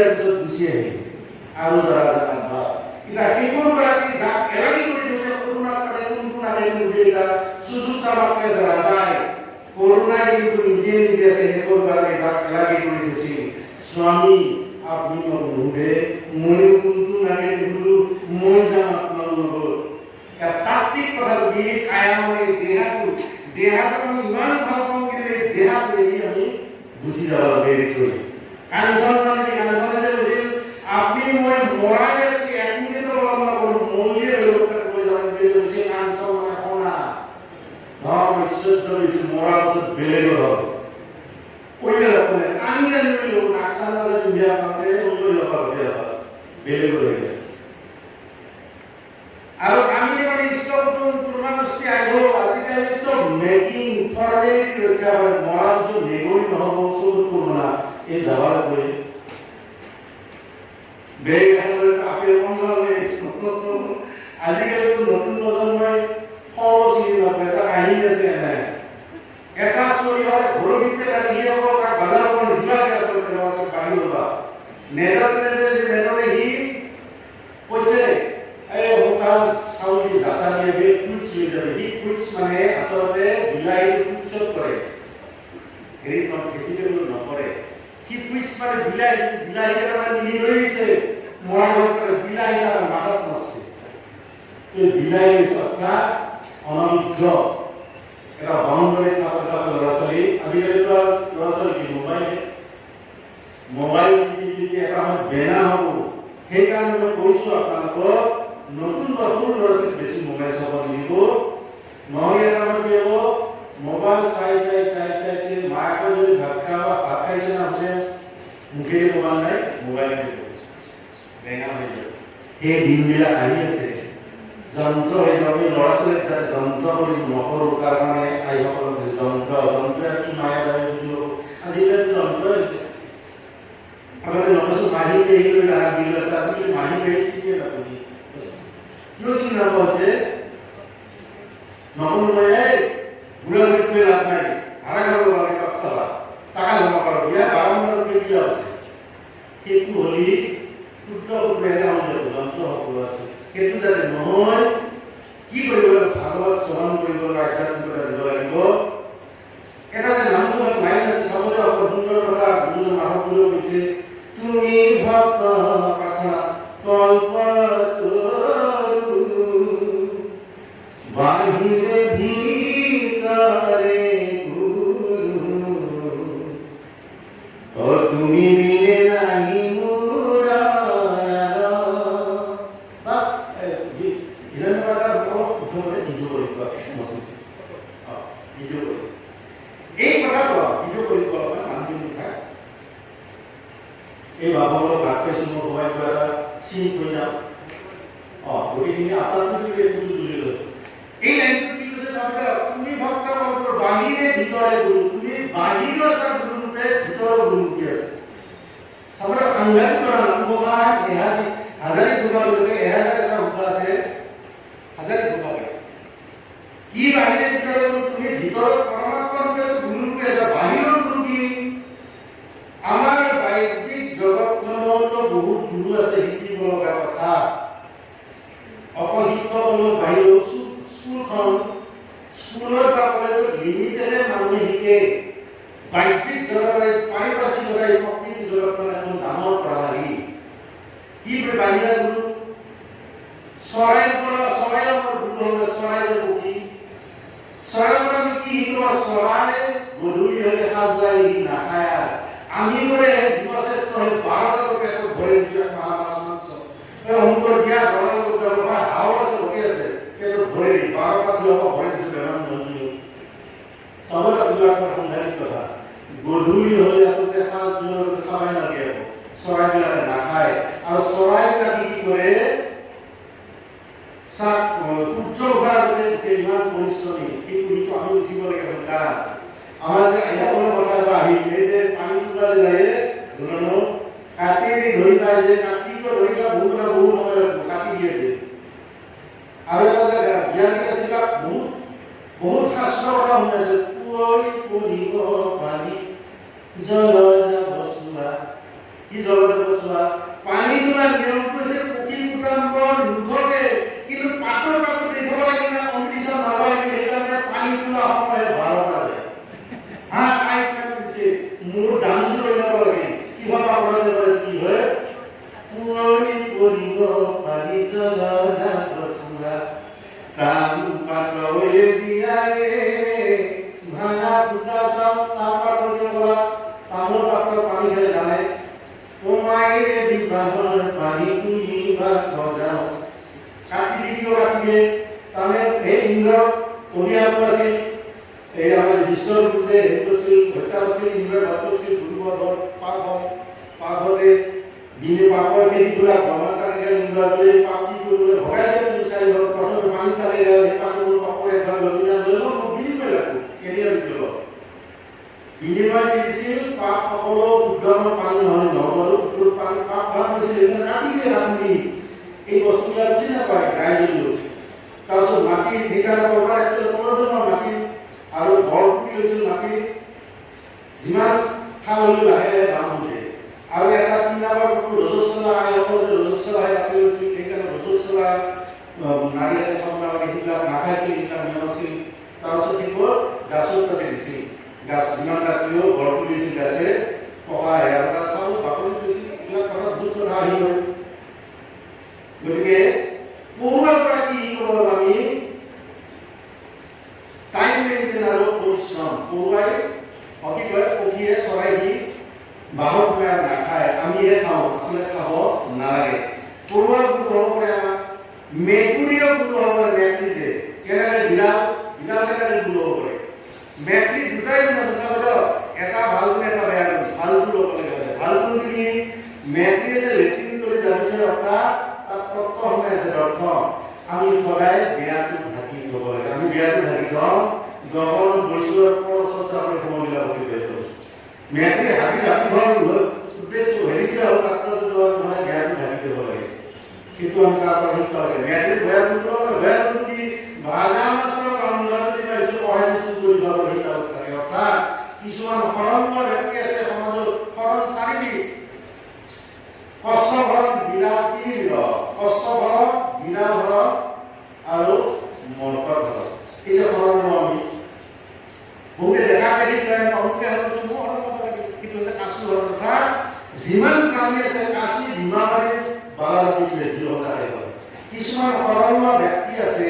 দিয়াৰ পিছত গুচি আহিল আৰু ধৰা এতিয়া সেইগৰাকী যাক এলাগি কৰি দিছে কৰোণাৰ কাৰণে কোনটো নামে এটা সুযোগ চাবাকে ধৰা যায় কৰোণাই কিন্তু নিজে নিজে আছে সেইগৰাকী যাক এলাগি কৰি দিছিল স্বামী আপনি মোক নুধে মই কোনটো নামে নুধো মই যাম আপোনাৰ লগত তাত্ত্বিক কথা কি কায়া মানে দেহাটো আমি ইমান ভাল পাওঁ কিন্তু এই দেহাটো এৰি আমি গুচি যাব লাগে থৈ কাঞ্চন মানে কাঞ্চনে যে বুজিল আপনি মই মৰাই আছি এক মিনিটৰ অলপ নকৰোঁ মলিয়ে লোকে কৈ যাম বুলি কৈছে কাঞ্চন মানে শুনা ধৰ্ম ঈশ্বৰ যদি মৰা পিছত বেলেগৰ হ'ল কৈলে আপুনি আমি জানিব লোক নাকচালে দুনিয়া পাতে ওলাই যাব বেলেগৰ হৈ যায় আৰু আমি মানে ঈশ্বৰটো পূৰ্ণাবস্থি আহিব আজিকালি চব মেকিং ফৰ্মেলিটি ৰক্ষা হয় মৰা পিছত নেগৰি নহ'ব চব কৰোণা এই যাবাৰ গৈ বেগ আনিবলৈ আপেল কমলালে আজিকালিতো নতুন প্ৰজন্মই ফল চিনি নাপায় এটা কাহিনী আছে এনে এটা চলি হয় ঘৰৰ ভিতৰত আহি হ'ব তাক বজাৰখন ঢিলাকে আচলতে চব বাঢ়ি ল'বা নেটৰে সি কৈছে এই হোকাল চাউলি জাচানিয়ে বে ফুটছ লৈ যাবে সি ফুটছ মানে আচলতে বিলাহীটো ফুটছত কৰে হেৰিত বেছিকৈ নকৰে সি ফুটছ মানে বিলাহী এটা মানে মিলি লৈছে মৰা ঘৰত বিলাহী এটা মাথাত মাছে এই বিলাহী সত্তা অনবিজ্ঞ এটা বাউণ্ডাৰী থকা ল'ৰা ছোৱালী আজিকালি ল'ৰা ছোৱালী কি মোবাইল যেতিয়া এটা বেনা হ'ব সেইকাৰণে মই কৈছোঁ আপোনালোকক নতুন নতুন ল'ৰা ছোৱালী বেছি মোবাইল চাব নিদিব নহ'লে এটা কি হ'ব মোবাইল চাই মাকে যদি ভাত খাইছে না আপুনি মুখেৰে মোবাইল নাই মোবাইল দিব বেঙা হৈ যাব সেই দিনবিলাক আহি আছে যন্ত্ৰ হৈ যাব ল'ৰা ছোৱালীক যাতে যন্ত্ৰ কৰি নকৰোঁ তাৰ কাৰণে আইসকলক যন্ত্ৰ কি মায়ে বায়ে বুজিব আজিকালি যন্ত্ৰ হৈছে আগতে নকৈছোঁ মাহী পেহী লৈ আহা বিল এটা আজিকালি মাহী পেহী চিনিয়ে নাপাবি কিয় চিনি নাপা হৈছে নকলো মই এই বুঢ়া ব্যক্তিয়ে লাভ নাই ভাড়া খাব লাগে কাপ চাবা টাকা জমা কৰা বিয়া 12 কেতিয়া আছে সেইটো হ'লি শুদ্ধ শুদ্ধ হৈ যাব যন্ত্ৰ সকলো আছে সেইটো যাতে নহয় কি কৰিব লাগিব ভাগৱত শ্ৰৱণ কৰিব লাগিব আধ্যাত্মিকতা দিব লাগিব এটা যে নামটো লাইন আছে চাবলৈ অতি সুন্দৰ কথা গুৰু মহাপুৰুষে কৈছে তুমি ভক্ত কথা কল্পতৰু বাহিৰে ভিতৰে গুৰু অ তুমি বিনে নাহি এই কথাটো ভিডিঅ' কৰিব অলপমান মানুহ খায় এই বাবাবোৰক ভাত পাইছোঁ মই সবাই কিবা এটা চিন কৰি যাওঁ গোটেইখিনি আপোনালোকে তুলি লৈ এই লাইনটো কি কৈছে চাবলৈ তুমি ভক্ত কল্পৰ বাহিৰে ভিতৰে গুৰু তুমি বাহিৰৰ চাপ গুৰুৰূপে ভিতৰৰ গুৰুমুখী আছে চাবলৈ সাংঘাতিক নামঘোষা হাজাৰী ঘোষালৈকে 1000 এটা ঘোষা আছে হাজাৰী ঘোষা কি বাহিৰে ভিতৰে গুৰু তুমি ভিতৰত পৰমাত্মা গুৰুৰূপে আছে বাহিৰৰ গুৰু কি আমাৰ বাহ্যিক জগতখনতো বহুত গুৰু আছে শিকিব লগা কথা অকল শিক্ষকসকলৰ বাহিৰৰ স্কুলত বা কলেজত লিমিটেডে মানুহে শিকে বাহ্যিক জগতৰে পাৰিপাৰ্শ্বিকতা এই প্ৰকৃতি জগতখন এখন ডাঙৰ প্ৰণালী কি বাহিৰা গুৰু চৰাইৰ গুৰু হ'লে চৰাই যে পক্ষী চৰাইৰ আমি কি শিকিব চৰাই গধূলি হ'লে সাজ যায় নাখায় আমি বোলে জীৱশ্ৰেষ্ঠ হৈ 12টা পেটত ভৰি দিছোঁ মাছ মাংস শংকৰ দিয়া ঘৰৰ হাও আছে ভৰি আছে পেটত ভৰি 12টা ভৰি দিছোঁ বেমাৰ নদী সাংঘাতিক কথা গধূলি হ'লে আচলতে সাজ খাবাই নালাগে চৰাইবিলাকে নাখায় আৰু চৰাইবিলাকে কি কৰে সূৰ্য উঠাৰ আগতে ইমান পৰিশ্ৰমী কিন্তু আমি উঠিব লাগে সোনকাল আমাৰ যে আইসকলৰ কথা এটা আহিল এই যে পানী তোলা যায় ধৰণৰ কাটি ধৰি পায় যে কাটিব ধৰিলে বহুত সময় কাটি দিয়ে যে আৰু এটা যে জ্ঞান আছিলে বহুত শাস্ত্ৰ কথা শুনাইছে কুঁৱলী পৰিব পানী জল যাব চোৱা কি জল যাব চোৱা তোলা নিয়মটো হৈছে পকী কুটাম্বৰ নুঠকে, কিন্তু পাতৰ কাপোৰ দেখিব লাগে না কণ্ডিশ্যন হ'ব লাগে, সেইকাৰণে পানী তোলা সময় 12টা বাজে। হা খাই দিছে মোৰ ডান্স লৈ যাব লাগে, কিবা পাবলৈ গ'লে কি হয় পুৰণি পৰিব পানী জ্বলা বসুৰা কাম পাতৱে দিয়ায়ে ভাঙা ফুটা চাও তাপাতকে গলা তামোল পাতৰ পানী খাই জানে তোমাইৰে বিবাহৰ পানী তুলিবা বজাও কাটি দিও কাটিয়ে তানে এই ইন্দ্ৰ কবিয়াটো আছিল, এই আমাৰ বিশ্বৰ বুজে হেতুছিল হত্যা আছিল, ইন্দ্ৰ বাতছিল গুৰুবধৰ পাপতে বিনে পাপৰ খেলিবলৈ ভ্ৰমণকাৰীকে ইন্দ্ৰটোৱে পাপি কৰিবলৈ ভগাই দিয়া বিচাৰি হ'ল, প্ৰথমে পানী তালে গ'ল, পানীবোৰ পাপৰ একবাৰ লবিনা লৈ মই বিনিময় লাগো কেৰিয়াৰ দিলো বিনিময় দিছিল পাপ সকলো উদ্যম পানী নহয় নগৰ উত্তৰ পানী পাপ ভাগ হৈছিল, সেইকাৰণে কাটি দিয়ে আপুনি এই বস্তুবিলাক বুজি নাপায় ৰাইজে। তাৰপিছত মাটি ঠিকানা কৰিব লাগিছিল, কোনোধৰণৰ মাটি আৰু ঘৰ পুতি লৈছিল মাটি, যিমান ঠাল হ'লেও লাহে লাহে দাম উঠে আৰু এটা 3 নম্বৰ ৰজস্বলা আয়োগৰ যে ৰজস্বলা কাটি লৈছিল, সেইকাৰণে ৰজস্বলা নাৰী এটা সন্মান সেইবিলাক নাখাইছিল, সেইবিলাক নিয়ম আছিল। তাৰপিছত কি হ'ল গাছৰ তাতে দিছিল, গাছ যিমান ৰাতিও ঘৰ পুতিছিল গাছে পকা হেৰা চাউল বাকলি দিছিল, এইবিলাক কথা বহুত কথা আহি গ'ল। গতিকে পৰুৱাৰ পৰা কি কৰিব আমি টাইম মেইনটেইন আৰু পৰিশ্ৰম। পৰুৱাই কি কয় পক্ষীয়ে চৰাই দি বাহৰ সোমাই নাখায়, আমিহে খাওঁ, আচলতে খাব নালাগে। পৰুৱা গুৰু হ'ব পাৰে আমাক, মেকুৰীও গুৰু হ'ব পাৰে, মেকুৰী যে কেনেকৈ বিড়াল কেনেকৈ গুৰু হ'ব পাৰে, মেকুৰী দুটাই গুণ আছে চাব, এটা ভাল গুণ এটা বেয়া গুণ, ভাল গুণ ল'ব লাগে। ভাল গুণ কি মেকুৰীয়ে যে লেট্ৰিন কৰি যাবলৈ অৰ্থাৎ তাত তত্ত্ব সোমাই আছে অৰ্থ, আমি সদায় বেয়াটো ঢাকি থ'ব লাগে। আমি বেয়াটো ঢাকি থওঁ, গগন বৈশ্বৰৰ পৰচত আমি সময় বুলি বেয়াটো মেকুৰী হাবি জাপি থোৱাৰ উদ্দেশ্য হেৰি কিবা হ'ল তাত নহয় বেয়াটো ঢাকি থ'ব লাগে, কিন্তু আমি তাৰ পৰা শিক্ষা লাগে। মেকুৰী বেয়া গুণ কি ভাজা মাছৰ কাম যদি পাইছোঁ সহায় বস্তু কৰি থ'ব শিকাব লাগে। অৰ্থাৎ কিছুমান শৰণ ব্যক্তি আছে সমাজত, শৰণ 4 বিধ, কচ্ছ ভৰণ বিৰা 3 বিধ, কচ্ছ ভৰণ বিৰা ভৰণ আৰু মৰ্কট ভৰণ। এই যে শৰণ আমি বহুতে দেখা দেখি পেলাই অমুকে হৈছে মোৰ শৰণ ল'ব লাগে, কিন্তু হৈছে কাছু ভৰণ। অৰ্থাৎ যিমান প্ৰাণী আছে কাছু ভীমাবাৰী বালাজী বেছি সঁচাই হয়। কিছুমান শৰণ লোৱা ব্যক্তি আছে,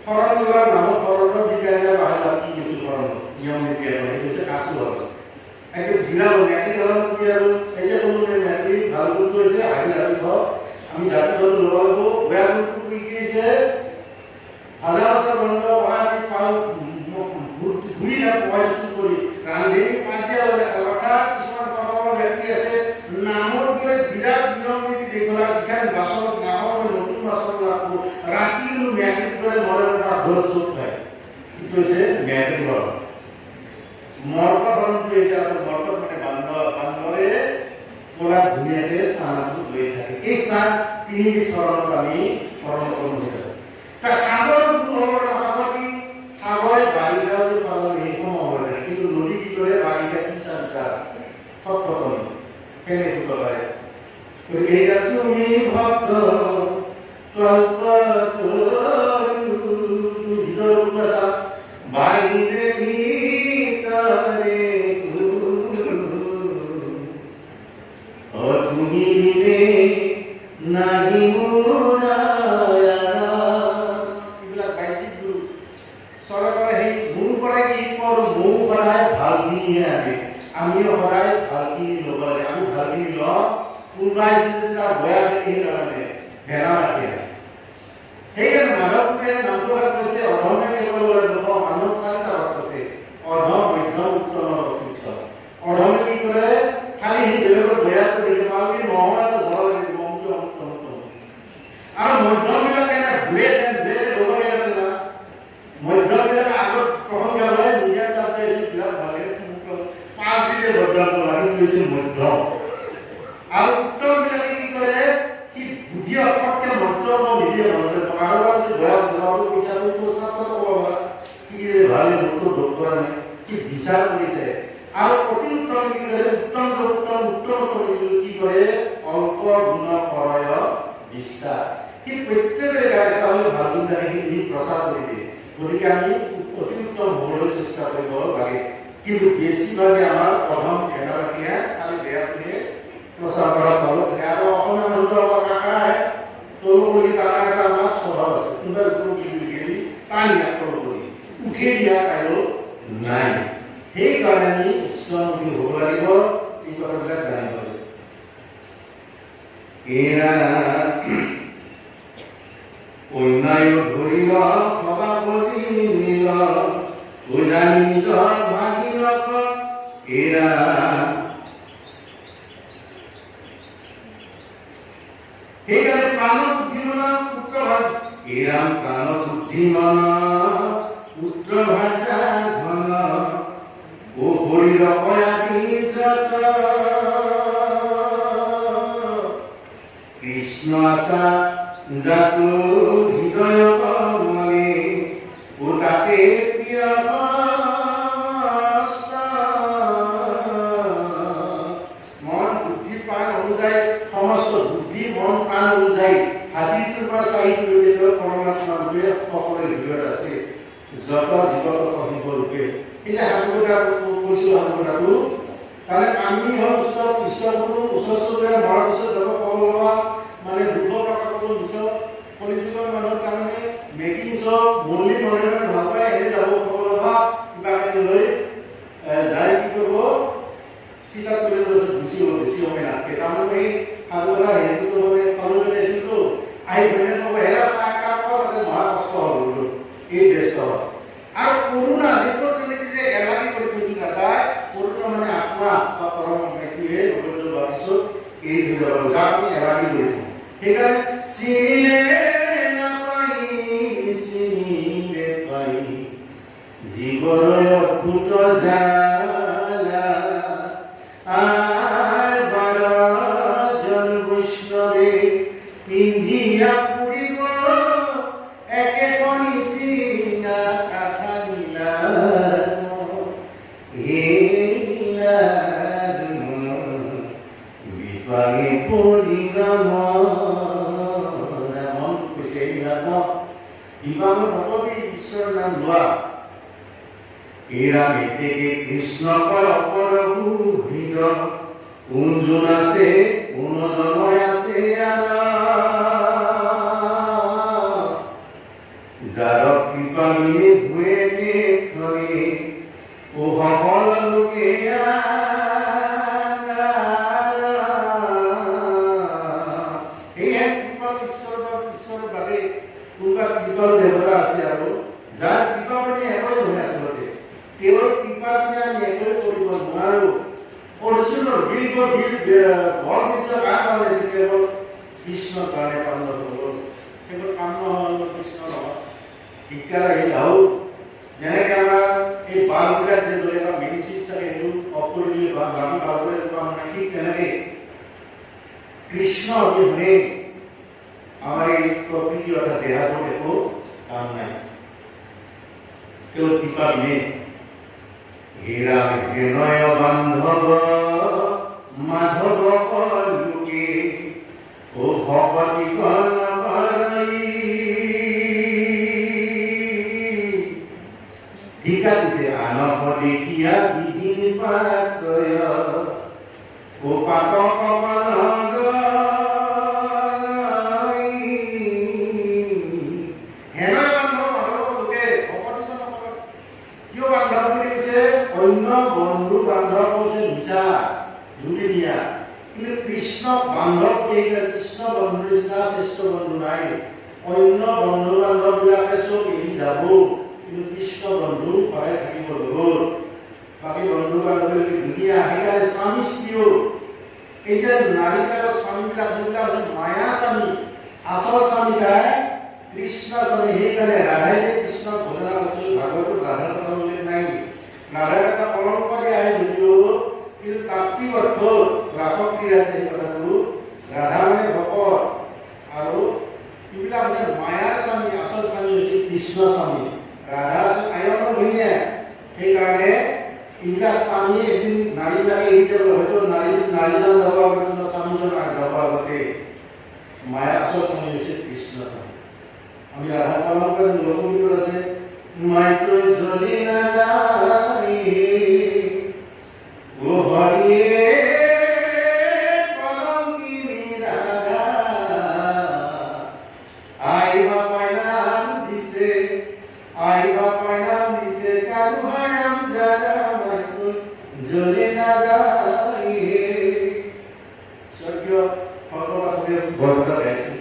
শৰণ লোৱাৰ নামত শৰণৰ বিজ্ঞানে বাহিলা কি কিছু শৰণ নিয়ম নীতি আৰু সেইটো হৈছে কাছু ভৰণ। একটু বিনা মেকুৰী ধৰণ কি আৰু এই যে কোনো মেকুৰী ভাল গুণটো হৈছে হাঁহি জাতি হওক, আমি জাতি ধৰণ ল'ব লাগিব। বেয়া গুণটো কি হৈছে হাজাৰ বছৰ বন্ধ অহাতি পাল ঘূৰি থাক পঢ়াই চুৰ কৰি ৰান্ধি পাঁচীয়া ল'লে। অৰ্থাৎ কিছুমান শৰণৰ ব্যক্তি আছে নামৰ দৰে বিৰাট নিয়ম নীতি দেখুৱাই ইখান বাছত নামৰ নতুন বাছত লাগব ৰাতি মেকুৰীৰ দৰে মনে পৰা ঘৰ চুৰ খায়, এইটো হৈছে মেকুৰী ধৰণ। মৰ্কট ধৰণটো হৈছে আৰু মৰ্কট মানে বান্দৰে পৰা ধুনীয়াকৈ চাহটো লৈ থাকে। এই চাহ 3 বিধ ধৰণত আমি শৰণ কৰিব লাগে। সাগৰ গুৰু হ'ব সাগৰ কি সাগৰে বাৰিষা যে পালন সেই সময় হ'ব লাগে, কিন্তু নদী কি কৰে বাৰিষা কি চাৰ সব পতন কেনে ফুট পাৰে। গতিকে এতিয়া তুমি ভক্ত ভিতৰৰ কথা বাহিৰে ভিতৰে তুমি বিনে নাহি মোৰা আমিও সদায় ভালখিনি ল'ব লাগে। আমি ভালখিনি লওঁ, কোনোবাই যদি তাৰ বেয়া দেখি তাৰমানে ভেলা ৰাখে। সেইকাৰণে মাধৱপুৰে নামটো কৈছে অধমে কেৱল নকওঁ, মানুহক 4টা ভাগ আছে, অধম মধ্যম উত্তম আৰু অকৃত। অধমে কি কৰে খালি সি বেলেগৰ বেয়াটো দেখে পালি নহয় এটা জ্বলা লাগে মমটো উত্তম আৰু মধ্যমবিলাক এনে ঘূৰে ল'ব লাগে না। মধ্যমবিলাক আগত প্ৰথম গালে নিজে তাতে বিৰাট ভালে পাঁচ দিলে বদলাব লাগে কৈছে মধ্যম। আৰু উত্তম বিলাকে কি কৰে সি বুদ্ধি অপক্ষে মধ্যম নিদিয়ে মানুহে কাৰোবাৰ যদি বেয়া বদলাব পইচা ছাত্ৰ ক'ব কি ভালে মনটো দুখ কৰা নাই, সি বিচাৰ কৰিছে। আৰু অতি উত্তম কি কৰে উত্তম কি কৰে অল্প গুণ বিশ্বাস সেই প্ৰত্যেকৰে গাত এটা হ'লেও ভাল গুণ থাকে সি প্ৰচাৰ কৰি দিয়ে গতিকে আমি অতি উত্তম হ'বলৈ চেষ্টা কৰিব লাগে কিন্তু বেছিভাগে আমাৰ প্ৰথম এগৰাকীয়ে খালি বেয়াটোৱে প্ৰচাৰ কৰা ফলত আৰু অসমীয়া মানুহটো আমাৰ কাকা তলু কৰি তাৰ এটা আমাৰ স্বভাৱ আছে কোনোবাই ওপৰত গেলি টানি আক্ৰমণ কৰি উঠি দিয়া কাইও নাই সেইকাৰণে আমি ঈশ্বৰমুখী হ'ব লাগিব এই কথাবিলাক জানিব লাগিব অন্যায় ধৰিল সভাপতি নীল উজানি নিজৰ ভাগিলক এৰা সেইকাৰণে প্ৰাণ বুদ্ধিমানৰ পুত্ৰ এৰাম প্ৰাণ বুদ্ধিমান পুত্ৰ ভাজা ধন ও শৰীৰ পয়াতি যত কৃষ্ণ আশা জাতো হৃদয় মনে ও তাতে প্ৰিয় মন বুদ্ধি প্ৰাণ অনুযায়ী সমস্ত বুদ্ধি মন প্ৰাণ অনুযায়ী হাতীটোৰ পৰা চাৰিটোলৈকে পৰমাত্মাটোৱে সকলোৰে হৃদয়ত আছে যত জীৱত শিৱৰূপে এই যে সাধুকথা কৈছোঁ সাধুকথাটো তাৰমানে আমি হ'ল ঈশ্বৰটো ওচৰ চুবুৰীয়া মৰাৰ পিছত যাব খবৰ মানে দুখ প্ৰকাশ কৰিব বিচাৰ কলিযুগৰ মানুহৰ তাৰমানে মেকিং চব মুৰলী মনে ভাল পায় এনে যাব খবৰ ল'বা কিবা এটা লৈ যাই কি কৰিব চিন্তা কৰি গুচি হ'ব বেছি সময় নাথাকে তাৰমানে সেই সাধুকথা হেৰিটো মানে কলেজলৈ আহিছিলোঁ আহি পেলাই ক'ব হেৰা কাম কৰ তাতে মহা কষ্ট হ'ল এই ব্যস্ত হ'ল আৰু কৰোণা সেইবোৰ তেনেকৈ যে এলাগি কৰি থৈছিল নাযায় কৰোণা মানে আত্মা বা পৰম ব্যক্তিয়ে নগৰীয় লোৱাৰ পিছত এই হৈ যাব যাক আমি এলাগি কৰি থওঁ সেইকাৰণে চিনিলে নাপাই জীৱৰ অদ্ভুত জালা আই বাৰজন বৈষ্ণৱে পিন্ধিয়া ফুৰিব একেখন চিঙা কাঠা নীলা বিপাঙে পৰিণাম মন কৈছে বিবাহৰ নকবি ঈশ্বৰৰ নাম লোৱা এৰা মেটেকে কৃষ্ণ কয় অপৰভু হৃদ কোন যোন আছে কোন জনয় আছে যাৰ কৃপা মিলে ভুৱে থৰে ও সকল লোকে ঈশ্বৰৰ বাদে কোনোবা কৃপাৰ দেৱতা আছে আৰু যাৰ কৃপা মানে একোৱে নহয় আচলতে তেওঁৰ কৃপা বিনা আমি একোৱে কৰিব নোৱাৰো অৰ্জুনৰ বীৰ বৰ বীৰ্য কাৰ কাৰণে আছে কেৱল কৃষ্ণৰ কাৰণে কাম নহ'ল কেৱল কাম নহ'ল কৃষ্ণ নহয় শিক্ষা আহিল আহো যেনেকৈ আমাৰ এই বালবিলাক যে যদি এটা মেডিচিন থাকে সেইটো অফ কৰি দিলে ভাবি পাবলৈ কাম নাই ঠিক তেনেকৈ কৃষ্ণ অবিহনে আমার এই প্রকৃতি অর্থাৎ দেহাটো একো কাম নাই কেউ কৃপা বিনে হীরা হেনয় বান্ধব মাধব লোকে ও ভগতি টিকা দিছে আনক দেখিয়া বিহীন পাত্ৰয় ও পাতক অন্য বন্ধু বান্ধব হৈছে মিছা ধুলি দিয়া কিন্তু কৃষ্ণ বান্ধৱ কৃষ্ণ বন্ধুৰ নিচিনা শ্ৰেষ্ঠ বন্ধু নাই অন্য বন্ধু বান্ধৱ বিলাকে চব এৰি যাব কিন্তু কৃষ্ণ বন্ধু সদায় থাকিব লগত বাকী বন্ধু বান্ধৱী ধুনীয়া সেইকাৰণে স্বামী স্ত্ৰীও এই যে নাৰীবিলাকৰ স্বামীবিলাক যিবিলাক হৈছে মায়া স্বামী আচল স্বামী তাই কৃষ্ণ স্বামী সেইকাৰণে ৰাধাই যে কৃষ্ণক ভজনা কৰিছিল ভাগৱতত ৰাধাৰ কথা উল্লেখ নাই ৰাধাৰ এটা কলংক দিয়া আহে যদিও কিন্তু তাত্বিক অৰ্থ ৰাসক ক্ৰীড়া সেই কথাটো ৰাধা মানে ভকত আৰু এইবিলাক হৈছে মায়াৰ স্বামী আচল স্বামী হৈছে কৃষ্ণ স্বামী ৰাধা আয়নৰ ঘৈণীয়েক সেইকাৰণে এইবিলাক স্বামী এদিন নাৰীবিলাকে এৰি যাব হয়তো নাৰীজন যাব আগতে স্বামীজন যাব আগতে মায়া আচল স্বামী হৈছে কৃষ্ণ স্বামী। আমি ৰাধা পালন কৰা লোকগীত আছে, মাইকৈ জ্বলি নাযায় ও হৰিয়ে কলঙ্কিনী ৰাধা, আই বাপাই নাম দিছে, আই বাপাই নাম দিছে, কানুহাৰাম জাগা মাইকৈ জ্বলি নাযায়। স্বৰ্গীয় ভগৱতদেৱ বৰদা গাইছে।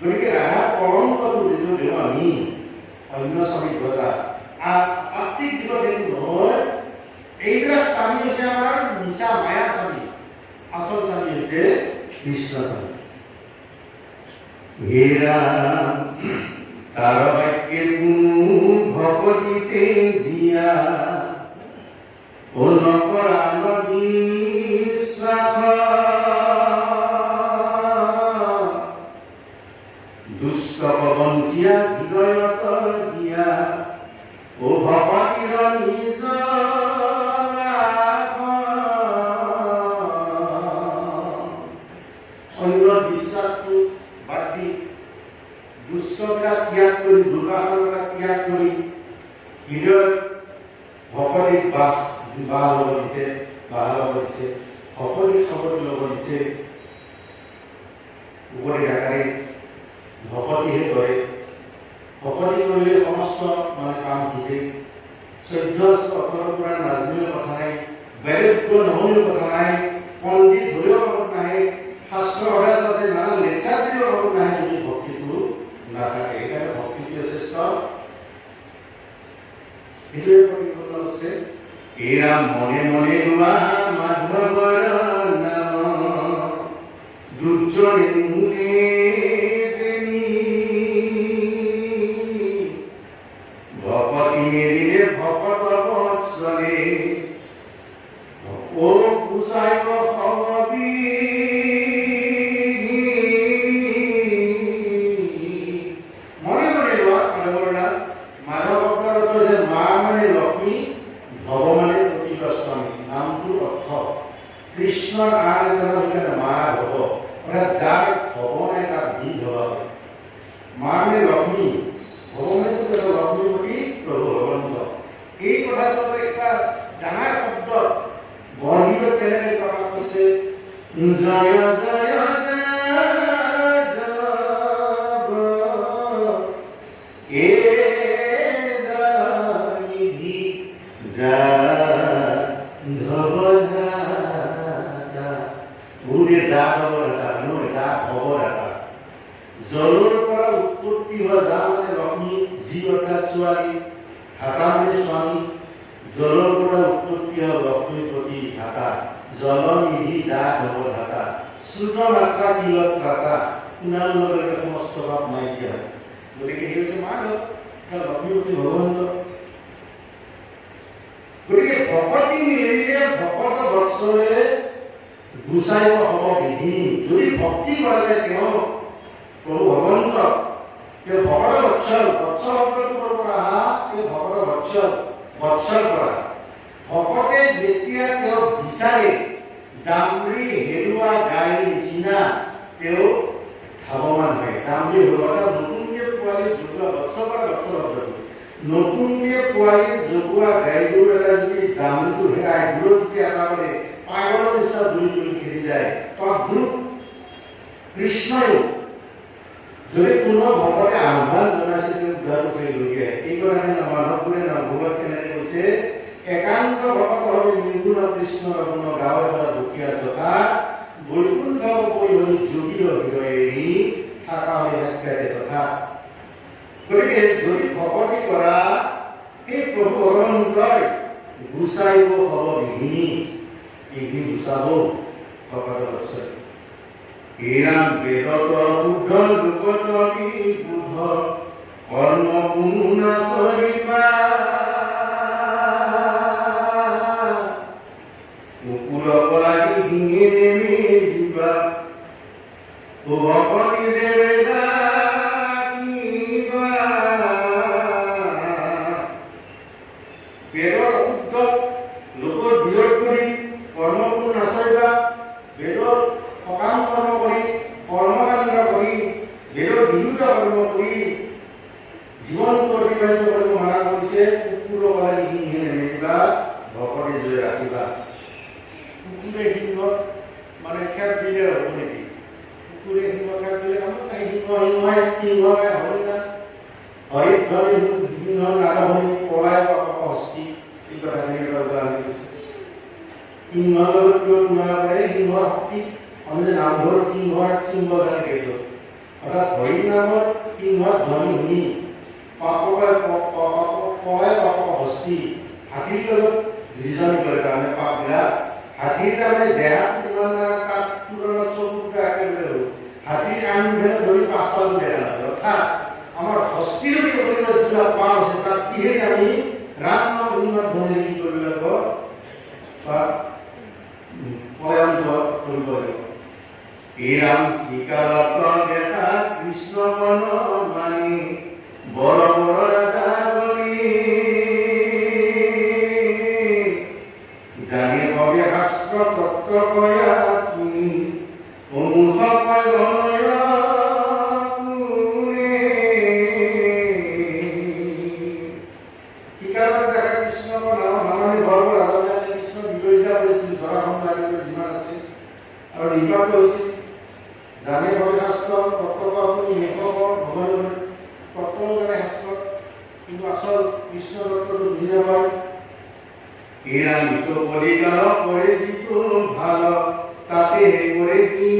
গতিকে ৰাধা কলংকটো যিটো দিওঁ আমি অন্য স্বামী বজা আত্মিক দিশত এইটো নহয়। এইবিলাক স্বামী হৈছে আমাৰ মিছা মায়া স্বামী, আচল স্বামী হৈছে কৃষ্ণ স্বামী। হে ৰাম তাৰ বাক্যে ভকতিতে জীয়া ও নকৰা বিশ্বাস, দুষ্ট পবঞ্চিয়া হৃদয়ত দিয়া ও ভকতিৰ নিজ অন্য বিশ্বাসটো বাদ দি দুষ্টবিলাক ত্যাগ কৰি, দুৰ্বাসনবিলাক ত্যাগ কৰি হৃদয়ত ভকতিক বাস ল'ব দিছে, ভকতিক খবৰটো ল'ব দিছে। উপদেশ আকাৰে ভকতিহে কৰে, ভকতি কৰিলে সমস্ত কাম সিজে। 1418 পুৰাণ নাজানিলেও কথা নাই, বেলেগ নহ'লেও কথা নাই, পণ্ডিত হ'লেও কথা নাই, শাস্ত্ৰ অধ্যয়ন যাতে নানা লেকচাৰ দিলেও কথা নাই যদি ভক্তিটো নাথাকে। সেইকাৰণে ভক্তিটোৱে শ্ৰেষ্ঠ। সেইটোৱে পৰিপূৰ্ণ আছে। এৰা মনে মনে লোৱা মাধৱৰ নাম, দুৰ্জনে মুনে ভকতি মেলিলে ভকত বৎসলে, ও কুচাইব সবি মনে মনে লোৱা মাধৱৰ নাম। মাধৱ শব্দৰ অৰ্থ হৈছে মা মানে লক্ষ্মী, ভৱ মানে প্ৰতিক স্বামী। নামটোৰ অৰ্থ কৃষ্ণৰ আন এটা নাম হৈছে মা ভৱ, অৰ্থাৎ যাৰ ভৱ নাই তাক বীজ ভৱ। মা মানে লক্ষ্মী, ভৱ মানে লক্ষ্মীপতি প্ৰভু ভগৱন্ত। এই কথাটো এটা ডাঙৰ শব্দ বৰগীতত কেনেকৈ প্ৰকাশ কৰিছে, জয় জয় যাদৱ এ নিধি যাদৱ দাতা, গুৰুৱে যাদৱ দাতা নহয়, যাদৱ দাতা। জলৰ পৰা উৎপত্তি হোৱা যা মানে লক্ষ্মী, যি অৰ্থাৎ ছোৱালী, ধাতা মানে স্বামী। জলৰ পৰা উৎপত্তি হোৱা লক্ষ্মীপতি ধাতা, জলনিধি যাদৱ দাতা, শ্ৰুত মাত্ৰা কিলত ত্ৰাতা, শুনাৰ লগে লগে সমস্ত ভাৱ নাইকিয়া হয়। গতিকে সেই হৈছে মাধৱ, লক্ষ্মীপতি ভগৱন্ত। গতিকে ভকতি মেলিলে ভকত বৎসলে, গুচাইব হ'ব বিধিনী। যদি ভক্তি কৰা যায় তেওঁ প্ৰভু ভগৱন্ত, তেওঁ ভকত বৎসল, বৎসল শব্দটো ক'ৰ পৰা অহা, তেওঁ ভকত বৎসল, বৎসল কৰা। ভকতে যেতিয়া তেওঁ বিচাৰে দামৰি হেৰুৱা গাইৰ নিচিনা তেওঁ ধাৱমান হয়। দামৰি হেৰুৱা নতুনকৈ পোৱালি জগোৱা, বৎসল কৰা বৎসল শব্দটো, নতুনকৈ পোৱালি জগোৱা গাই গৰু এটা যদি দামৰিটো হেৰাই দূৰত যদি এটা মানে পাগলৰ নিচিনা দৌৰি দৌৰি খেলি যায়, তদ্ৰুপ কৃষ্ণয়ো যদি কোনো ভকতে আহ্বান জনাইছে তেওঁ উদ্ধাৰটো কৰি লৈ যায়। এই কাৰণে মাধৱপুৰে নামঘৰত কেনেকৈ কৈছে, একান্ত ভকত হবে নিৰ্গুণ কৃষ্ণ ৰগুণ, গাঁৱে পৰা দুখীয়া তথা বৈকুণ্ঠ পৰিহৰি যোগীৰ হৃদয় এৰি থকা হৈ সাক্ষাতে তথা। গতিকে যদি ভকতি কৰা সেই প্ৰভু ভগৱন্তই গুচাইব হ'ব বিঘিনী, বিঘিনী গুচাব ভকত বৎসলে। এৰাম বেদত শুদ্ধ লোকত বিবুধ, কৰ্ম কোনো নাচৰিবা, কুকুৰ পৰাগি ডিঙি নেমি দিবা, ভকতি দেৱে ডাকিবা। বেদৰ অশুদ্ধ লোকৰ বিৰোধ কৰি কৰ্ম কোনো নাচৰিবা, বেদৰ সকাম কৰ্ম কৰি কৰ্মকাণ্ড জীৱনটো অতিবাহিত কৰিব মানা কৰিছে। কুকুৰৰ কাৰণে সিংহে নেমেলিবা, ভকতে জয় ৰাখিবা। কুকুৰে সিংহক মানে খেপ দিলে হ'ব নেকি? কুকুৰে সিংহ খেপ দিলে সিংহে হৰিধ্বনি সিংহ নাৰহৰি পলাই হস্তি এই কথাখিনি উদাহৰণ দিছে। সিংহৰ লগত কিয় তুলনা কৰে? সিংহৰ শক্তি আমি যে নামঘৰত সিংহৰ সিংহ গানে গাইছো, অৰ্থাৎ হৰি নামৰ সিংহৰ ধ্বনি শুনি পলাই হস্তি হাতীৰ লগত যিজন কৰে তাৰমানে পাপবিলাক হাতীৰ তাৰমানে দেহাত যিমান তাত তুলনাত চকুটা একেবাৰে হ'ল হাতীৰ কাণবিলাক ধৰি পাঁচটা দেখা নাপায়। অৰ্থাৎ আমাৰ হস্তিৰ যিবিলাক পাপ আছে তাত কিহে আমি ৰাম নাম সিংহৰ ধ্বনি কি কৰিব লাগিব বা পলায়ন কৰিব লাগিব। এই ৰাম শ্ৰীকালত দেখা কৃষ্ণ বন মানি বৰ বৰ ৰাজা বলি জানি হবে শাস্ত্ৰ তত্ত্ব কয়া তুমি অনুষ কয় গণয় কোনে। শিকাৰত দেখা কৃষ্ণ নামানি বৰ বৰ ৰাজাবিলাকে কৃষ্ণ বিৰোধিতা কৰিছিল। ধৰাখন লাগিবলৈ যিমান আছে আৰু নিৰ্বাহ হৈছিল। জানে হবে শাস্ত্ৰ তত্ত্ব আপুনি ভগৱান তত্ত্ব জানে শাস্ত্ৰ, কিন্তু আচল কৃষ্ণ তত্ত্বটো বুজি নাপায়। এৰামিত কলিকাল কৰে যিটো ভাল তাতে কৰে কি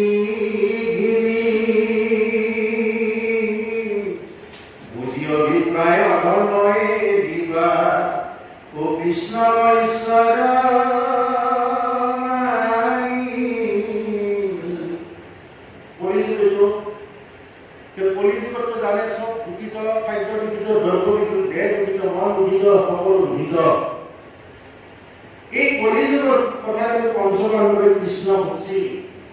বুজি অভিপ্ৰায় অধৰ্ময়ে দিবা ও কৃষ্ণ ঈশ্বৰ কলিযুগতো জানে চব দূষিত, খাদ্য দূষিত, দ্ৰব্য দূষিত, দেহ দূষিত, মন দূষিত, সকলো দূষিত। এই কলিযুগৰ কথা কিন্তু পঞ্চপাণ্ডৱে কৃষ্ণ বুজিছিল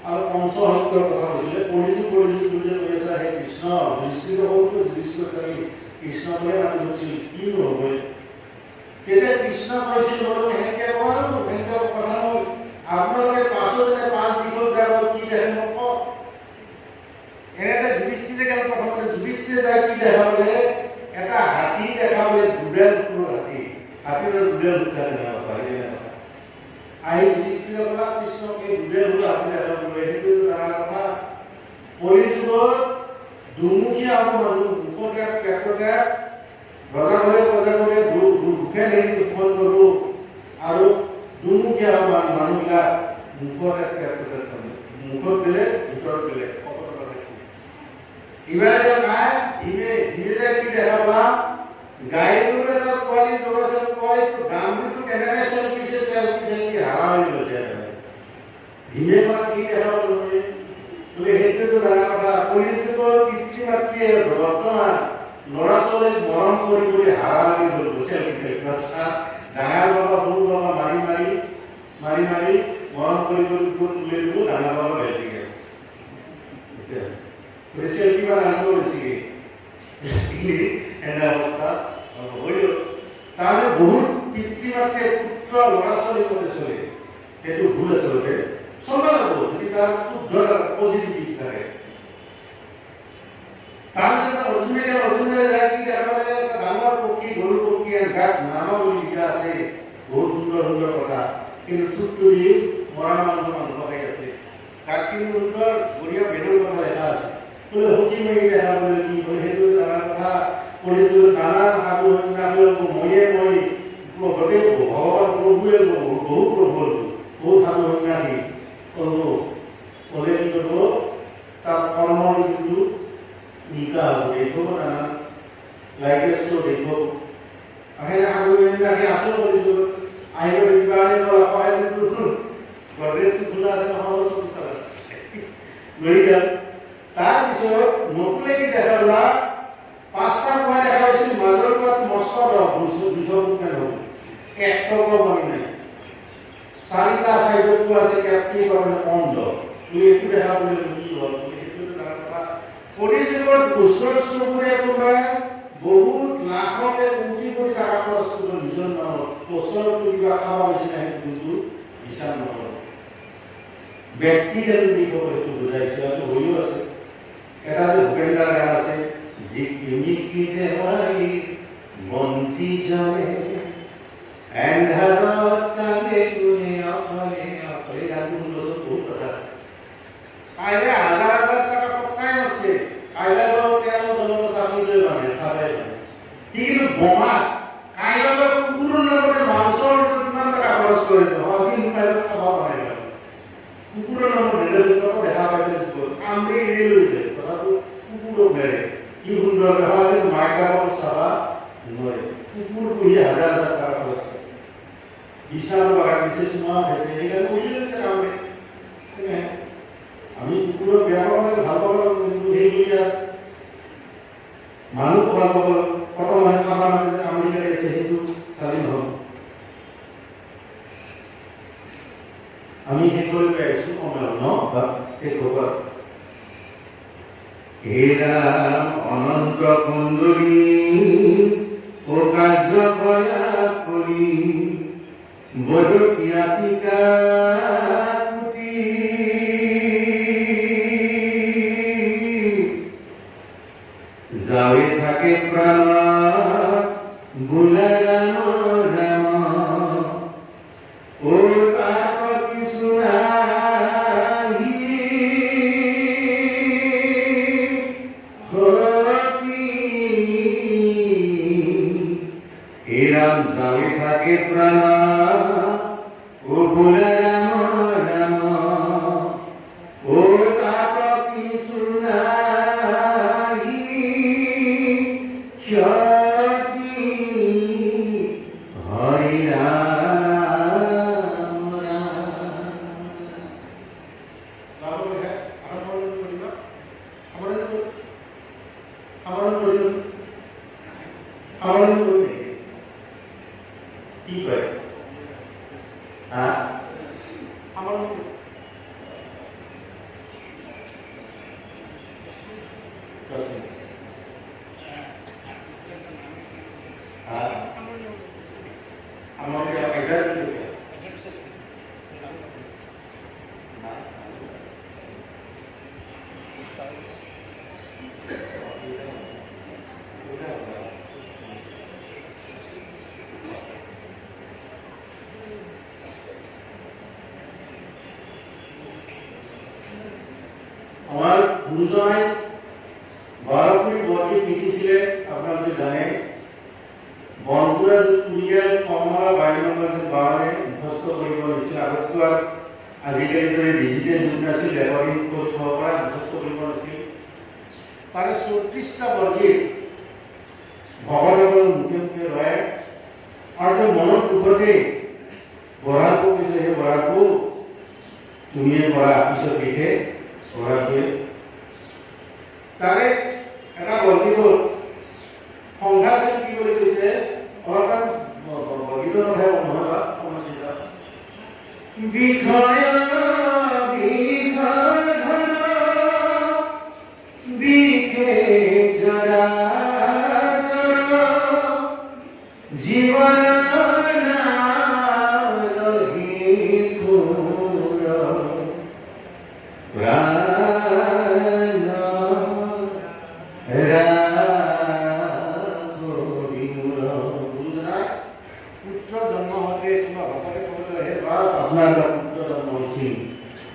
আৰু পঞ্চসত্যৰ কথা বুজিলে। কলিযুগ বুলি যে কৈ আছে সেই কৃষ্ণ যুধিষ্ঠিৰ সকলোকে যুধিষ্ঠিৰ থাকি কৃষ্ণ বোলে মাতি বুজিছিল কি নহ'ব। তেতিয়া কৃষ্ণ কৈছিল বাৰু সেনেকৈ কোৱা সেনেকৈ কথা হ'ল আপোনালোকে পাছত যে 5 দিশত যাব কি দেখে মোক কওক। এনেতে যুধিষ্ঠিৰে গেল প্ৰথমতে যুধিষ্ঠিৰে যায় কি দেখা বোলে এটা হাতী দেখা বোলে দুডেল ফুলৰ হাতী, হাতীৰ দুডেল ফুটা দেখা পায়। আহি যুধিষ্ঠিৰে ক'লা কৃষ্ণক এই দুডেল ফুলৰ হাতী দেখা বোলে সেইটো ডাঙৰ কথা। কলিযুগত দুমুখীয়া হ'ব মানুহ, মুখতে পেটতে বজা কৰে দুখে নেকি উৎপন্ন কৰিব আৰু দুমুখীয়া হ'ব মানুহবিলাক মুখতে পেটতে মুখত বেলেগ ভিতৰত বেলেগ। ইবাৰে নাই ধীৰে ধীৰে কি দেখা পালা গাইটোৰ এটা পোৱালি জগছে পোৱালিটো দামটো কেনেকৈ চেলফি হাৰা হৈ গৈছে। ধীৰে মানে কি দেখা পালো বোলে সেইটোতো ডাঙৰ কথা। কলিযুগৰ পিতৃ মাতৃয়ে বৰ্তমান ল'ৰা ছোৱালীক মৰম কৰি কৰি হাৰা হৈ গ'ল চেলফি ডাঙৰ বাবা সৰু বাবা মাৰি মৰম কৰি কৰি তুলি দিব ডাঙৰ বাবা ভেটি গ'ল। চেলফি বা ডাঙৰ বেছিকে এনে অৱস্থা হৈ গ'ল। তাৰমানে বহুত পিতৃ মাতৃয়ে পুত্ৰ ল'ৰা ছোৱালী কৰি চলে, সেইটো ভুল আচলতে চলাব লাগিব যদি তাৰ শুদ্ধ পজিটিভ দিশ থাকে। তাৰপিছত অৰ্জুনে যায় কি দেখা পালে ডাঙৰ পক্ষী গৰু পক্ষী গাত নানা বুলি লিখা আছে বহুত সুন্দৰ সুন্দৰ কথা, কিন্তু ঠুটটো দি মৰা মাংস খাই আছে। গাত কিন্তু সুন্দৰ বঢ়িয়া বেদৰ কথা লেখা আছে। বোলে সখী মাৰি দেখা বোলে কি বোলে সেইটো ডাঙৰ কথা। কৰিছো নানা সাধু ময়ে মই গোটেই ভগৱান প্ৰভুৱে বহু প্ৰভু বহুত সাধু সন্যাসী ক'লে কি কৰিব তাৰ কৰ্মৰ কিন্তু উল্টা হ'ব। দেখুৱাব নানা লাইকেছ দেখুৱাব আহে সাধু সন্যাসী আছে কৰিছো আহিব কিবা গডৰেজটো খোলা আছে লৈ গ'ল। তাৰপিছত নকলে কি দেখা গ'লা 5টা কোৱা দেখা হৈছিল মাজৰ কোৱাত মস্ত দুজন হ'ল 1 টকা বনি নাই। 4টা চাইডত কোৱা আছে কেপ্টি মানে অন্ধ তুই একো দেখা বোলে কি হ'ল সেইটো ডাঙৰ কথা। কলিযুগত ওচৰ চুবুৰীয়া কোনোবাই বহুত লাখতে কোটি কোটি টকা খৰচ কৰিব নিজৰ নামত ওচৰতো কিবা খাব বেছি নাই কিন্তু হিচাপ নকৰে। ব্যক্তি যেন দিব সেইটো বুজাইছে আৰু হৈও আছে। এটা যে ভূপেন্দ্ৰ গান আছে যি কিমিকিতে হয় খেলি লৈছে কথাটো কুকুৰক মেৰে কি সুন্দৰকৈ হয় কিন্তু মাইকাপক চাবা নোৱাৰে কুকুৰ পুহি হাজাৰ হাজাৰ টকা খৰচ কৰে বিছাৰ লগাই দিছে চুমা খাইছে সেইকাৰণে কৰি লৈছে কামে আমি কুকুৰক বেয়া পাব লাগে ভাল পাব লাগিব কিন্তু সেই বুলি মানুহক ভাল পাব কত মানুহে খাবা মানে যে আমেৰিকা আছে সেইটো চালি নহ'ব আমি শেষ কৰি পাইছোঁ সময় ন বা শেষ হ'ব হে ৰাম অনন্ত কুণ্ডলী ও কাৰ্য কয়া কৰি বদকীয়া পিতা কুটি যাৱে থাকে প্ৰাণ বোলা ৰাম ৰাম ও তাক কিছু নাহি হে রাম যাবে থাকে প্রাণ ও বোলা রাম রাম ও তাক কিছু নাহি ক্ষতি হরি রাম কি কয় আমার আমার গুরুজনে বারোপুরি বর্গে পিটিছিলে আপনাদের জানেন বনপুরা কুড়িয়াল কমলা 22 নম্বর বাগানে মুখস্থ কৰিব নিছিল আগতকৈ আজিকালি দৰে ডিজিটেল যুগ নাছিল ৰেকৰ্ডিং কৰি থব পৰা মুখস্থ কৰিব নাছিল তাৰে 34টা বৰ্গে ভগৱানৰ মুখে মুখে ৰয় আৰু মনত দুখতে বৰাকো কৈছে হে বৰাকো তুমিয়ে পঢ়া পিছত লিখে পঢ়াটোৱে তাৰে এটা বৰ্গিত সংঘাত কি বুলি কৈছে অলপমান বৰ্গিত নহয় নহ'বা বিষয় বিখে জৰা জীবন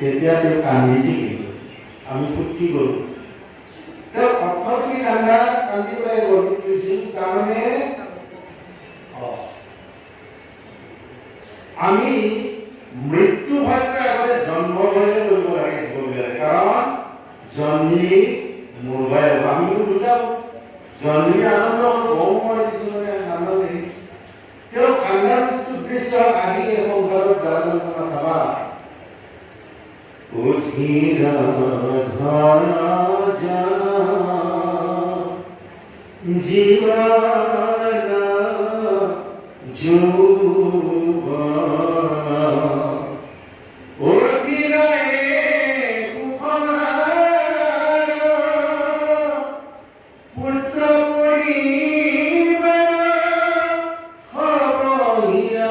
তেতিয়া তেওঁ কান্দিছিল আমি ফূৰ্তি কৰোঁ তেওঁ অৰ্থটি কান্দি পেলাই গঢ়ি তুলিছিল তাৰমানে আমি মৃত্যু ভয়কে আগতে জন্ম ভয়ে কৰিব লাগে জীৱবিলাকে কাৰণ জন্মী মোৰ ভয় আমিতো দুটা জন্মী আনন্দ বহু মই কিছুমানে নানানে তেওঁ কান্দাৰ উদ্দেশ্য আহি এই সংসাৰত জ্বালা যন্ত্ৰণা খাবা উঠিৰ ধন জন জীবন যৌবন উঠিৰে কুশলাৰ পুত্ৰ পৰিবাৰ সবহিয়া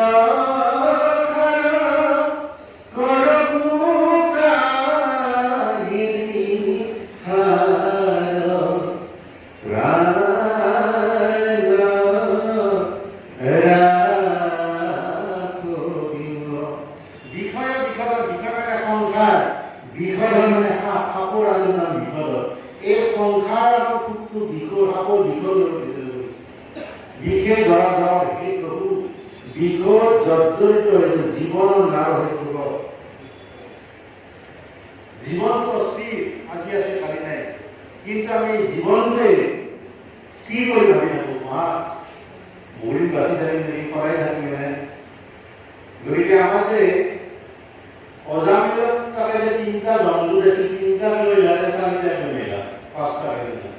জীবন নাৰ হয়ে জীবন তো অস্থিৰ আজি আছে কালি কিন্তু আমি জীৱনটোৱে স্থিৰ কৰি ভাবি থাকোঁ মা মৰি বাচি থাকিম নেকি সদায় থাকিমনে। গতিকে আমাৰ যে অজামিলত তাকে যে 3টা জন্তু আছিল 3টা লৈ ওলালে 4টা মিলা 5টা মিলা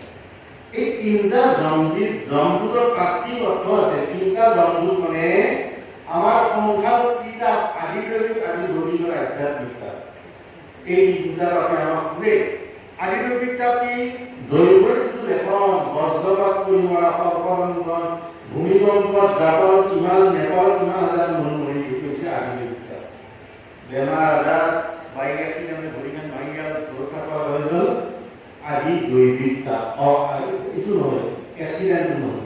এই 3টা জন্তুৰ প্ৰাপ্তি অৰ্থ আছে। 3টা জন্তু মানে আমাৰ সংসাৰ কিতাপ আদিলৈকে আমি ধৰি লোৱা আধ্যাত্মিকতা এই 3টাৰ বাবে আমাক ঘূৰে। আদিলৈকতা কি দৈৱৰ যিটো লেখন বজ্ৰপাত কৰি মৰা সৰ্বৰঞ্জন ভূমিকম্পত জাপানত কিমান নেপালত কিমান হাজাৰ মানুহ মৰি গৈছে আদিলৈকতা। বেমাৰ আজাৰ বাইক এক্সিডেণ্টে ভৰিখন ভাঙি গ'ল সুৰক্ষা পোৱা হৈ গ'ল আদি দৈবিকতা এইটো নহয় এক্সিডেণ্ট নহয়।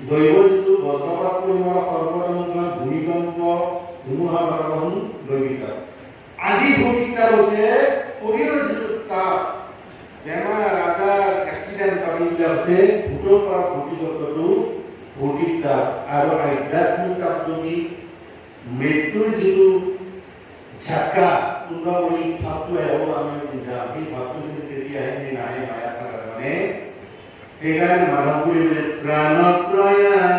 দৈৱৰ যিটো বজ্ৰপাত কৰি মৰা সৰ্বৰঞ্জন ভূমিকম্প ধুমুহা বতাহ দৈবিকতা। আদি ভৌতিকতা হৈছে শৰীৰৰ যিটো তাপ বেমাৰ আজাৰ এক্সিডেণ্ট এইবিলাক হৈছে ভূতৰ পৰা ভৌতিকত্বটো ভৌতিক তাপ আৰু আধ্যাত্মিক তাপটো কি মৃত্যুৰ যিটো ঝাটকা তুংগাবলী ভাৱটো আহিব আমি যাম সেই ভাৱটো কিন্তু তেতিয়াহে নাহে মায়া থকাৰ কাৰণে। সেইকাৰণে মাধৱপুৰী বোলে প্ৰাণ প্ৰয়াণ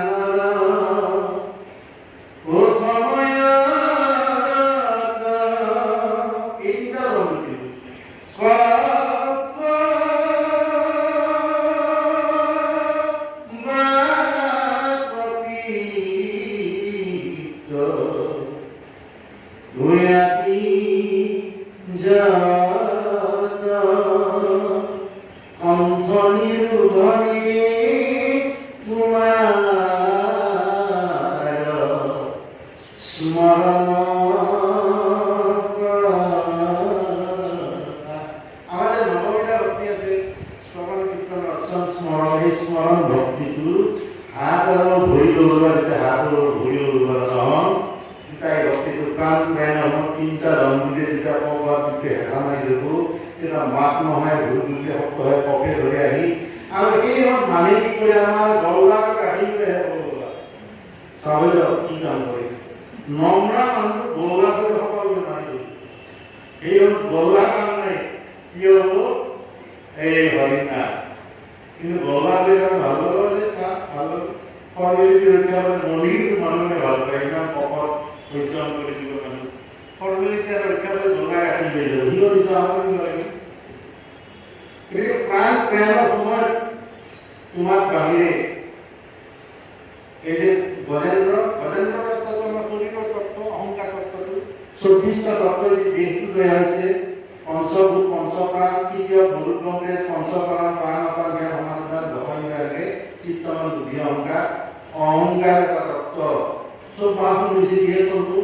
স্মৰণ ভক্তিটো হাত আৰু ভৰি দৌৰোৱা যেতিয়া হাত আৰু ভৰি দৌৰোৱা নহয় তাই ভক্তিটো প্ৰাণ প্ৰাণ 3টা জন্তুৰে যেতিয়া পগাত হেঁচা মাৰি দিব তেতিয়া মাত নহয় ভৰি দুইটা শক্ত হয় কপে ধৰি আহি আৰু এই মানি কি কৰে আমাৰ গল্লাক আহিলে চাবলৈ কি কাম কৰে নম্ৰা মানুহটো গল্লা কৰি সকলোৱে মাৰি এই গল্লা কাম নাই কি হ'ব এই হৰিণা কিন্তু গল্লা কৰি ভাল লাগে ভাল সৰ্বেলি ৰক্ষা কৰে মলিৰ মানুহে ভাল পায় ইমান কপত পৰিশ্ৰম কৰি দিব মানুহ সৰ্বেলি ৰক্ষা কৰি গল্লা কাটি লৈ যাব সিও দিছে আমাৰ লাগে। গতিকে প্ৰাণ প্ৰেমৰ সময়ত তোমাক বাহিৰে এই যে গজেন্দ্ৰ তত্ত্বটো আমাৰ শৰীৰৰ তত্ত্ব অহংকাৰ তত্ত্বটো 24টা তত্ত্ব দেহটো তৈয়াৰ হৈছে পঞ্চভূত পঞ্চপ্ৰাণ তৃতীয় গুৰু কংগ্ৰেছ পঞ্চপ্ৰাণ প্ৰাণতা জ্ঞান সমাধান দশাকে চিত্তমান বুদ্ধি অহংকাৰ এটা তত্ত্ব চব মাহটো বেছি দিয়ে চলটো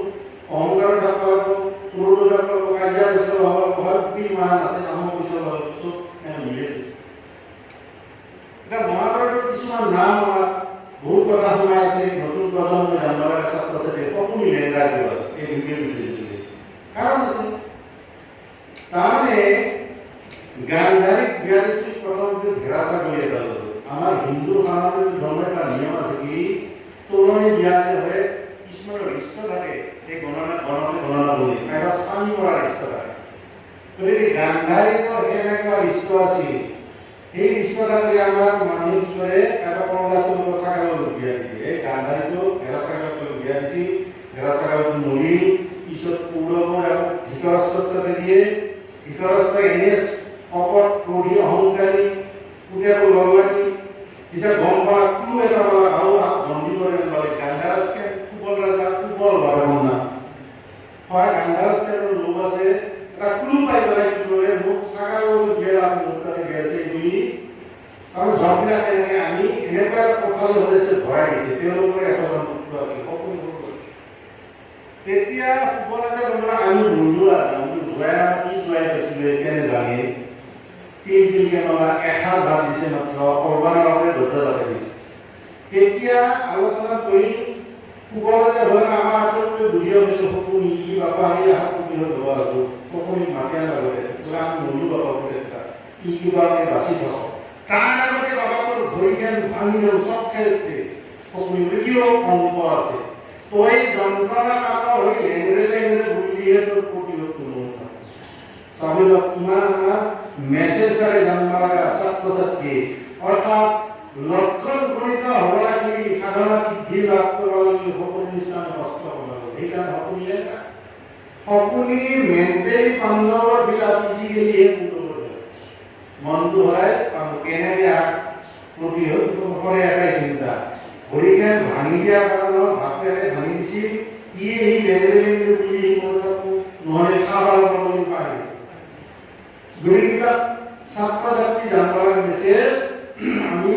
অহংকাৰ তত্ত্ব পুৰুষৰ কাজিয়া পিছৰ ভাবি মান আছে কামৰ পিছৰ চব মিলে দিছে। এতিয়া মহাভাৰতৰ কিছুমান নাম আমাৰ বহুত কথা সোমাই আছে নতুন প্ৰজন্মই জানিব লাগে ছাত্ৰ ছাত্ৰী সকলো লেংৰা দিব এই ভিডিঅ' কাৰণ আছে তাৰমানে গান্ধাৰীক বিয়াদিছিল প্ৰথমতে ভেড়া ছাগলী এটা ল'লো আমাৰ হিন্দু সনাতন ধৰ্মৰ এটা নিয়ম আছে কি তোলনি বিয়া যে হয় কিছুমানৰ ইষ্ট থাকে এই গণনা বুলি এটা স্বামী মৰাৰ ইষ্ট থাকে। গতিকে গান্ধাৰীৰ এনেকুৱা ইষ্ট আছিল সেই ইষ্ট থাকি আমাৰ মানুহে কি কৰে এটা কংগ্ৰেছৰ ছাগল বিয়া দিয়ে এই গান্ধাৰীটো ভেড়া ছাগলক বিয়া দিছিল ভেড়া ছাগলটো মৰিল পিছত কৌৰৱৰ ধৃতৰাষ্ট্ৰকে দিয়ে ধৃতৰাষ্ট্ৰ এনে অকট ক্ৰোধী অহংকাৰী পুতেক লগ লাগি যেতিয়া গম পা কোনো এটা আৰু বন্দী কৰে নহ'লে গান্ধাৰকে কুবল ৰজা কুবল ভাৱে হয় গান্ধাৰকে লোক আছে এটা ক্লু পাই পেলাই কি কৰে মোক ছাগলক বিয়া মোক তাতে গেছে বুলি আৰু জববিলাক এনেকৈ আনি এনেকুৱা এটা প্ৰথালৈ সদস্য ভৰাই দিছে তেওঁলোকৰ এখন পুত্ৰ আছিল সকলো তেতিয়া সুবলাজে গমলা আমি নোলোৱা আমি যোৱাই কি যোৱাই পাইছিলোঁ কেনে জানে তিনিদিনকে নলা এসাঁজ ভাত দিছে মাত্ৰ কৰ্বানৰ বাবে দৰ্জা লগাই দিছে। তেতিয়া আলোচনা কৰি সুবলাজে হয় আমাৰ হাতত বুঢ়ী হৈছোঁ সপোনি ই বাপা সেই হাত পুহিলৈ ল'ব লাগিব সপোনি মাতে লগতে বোলে আমি নোলো বাবা এটা ই কিবা আমি বাচি থাকক তাৰ আগতে বাবাটোৰ ভৰিখন ভাঙি লৈ চব খাই উঠে সপোনি কিয় অংক আছে তই যন্ত্ৰণা কামৰ হৈ লেংৰে বুলিহে তোৰ প্ৰতিৰোধ কোনো চাবলৈ কিমান আমাৰ মেছেজ দ্বাৰা জানিব লাগে ছাত্ৰ ছাত্ৰী অৰ্থাৎ লক্ষণ উপনীত হ'ব লাগিলে সাধনা সিদ্ধি লাভ কৰিব লাগিলে সকলো নিচিনা কষ্ট কৰিব লাগে সেইকাৰণে সকলোৱে মেণ্টেলি পাণ্ডৱৰ বিলাক ফিজিকেলিহে মনটো হয় কেনেকৈ প্ৰতিশোধ কৰে এটাই চিন্তা ভৰিখন ভাঙি দিয়াৰ কাৰণত বাপেৰে ভাঙি দিছিল কি এই বেলেগ বুলি নহ'লে খাব বুলি পায় গতিকেইবিলাক ছাত্ৰ ছাত্ৰী জানিব লাগে মেছেজ আমি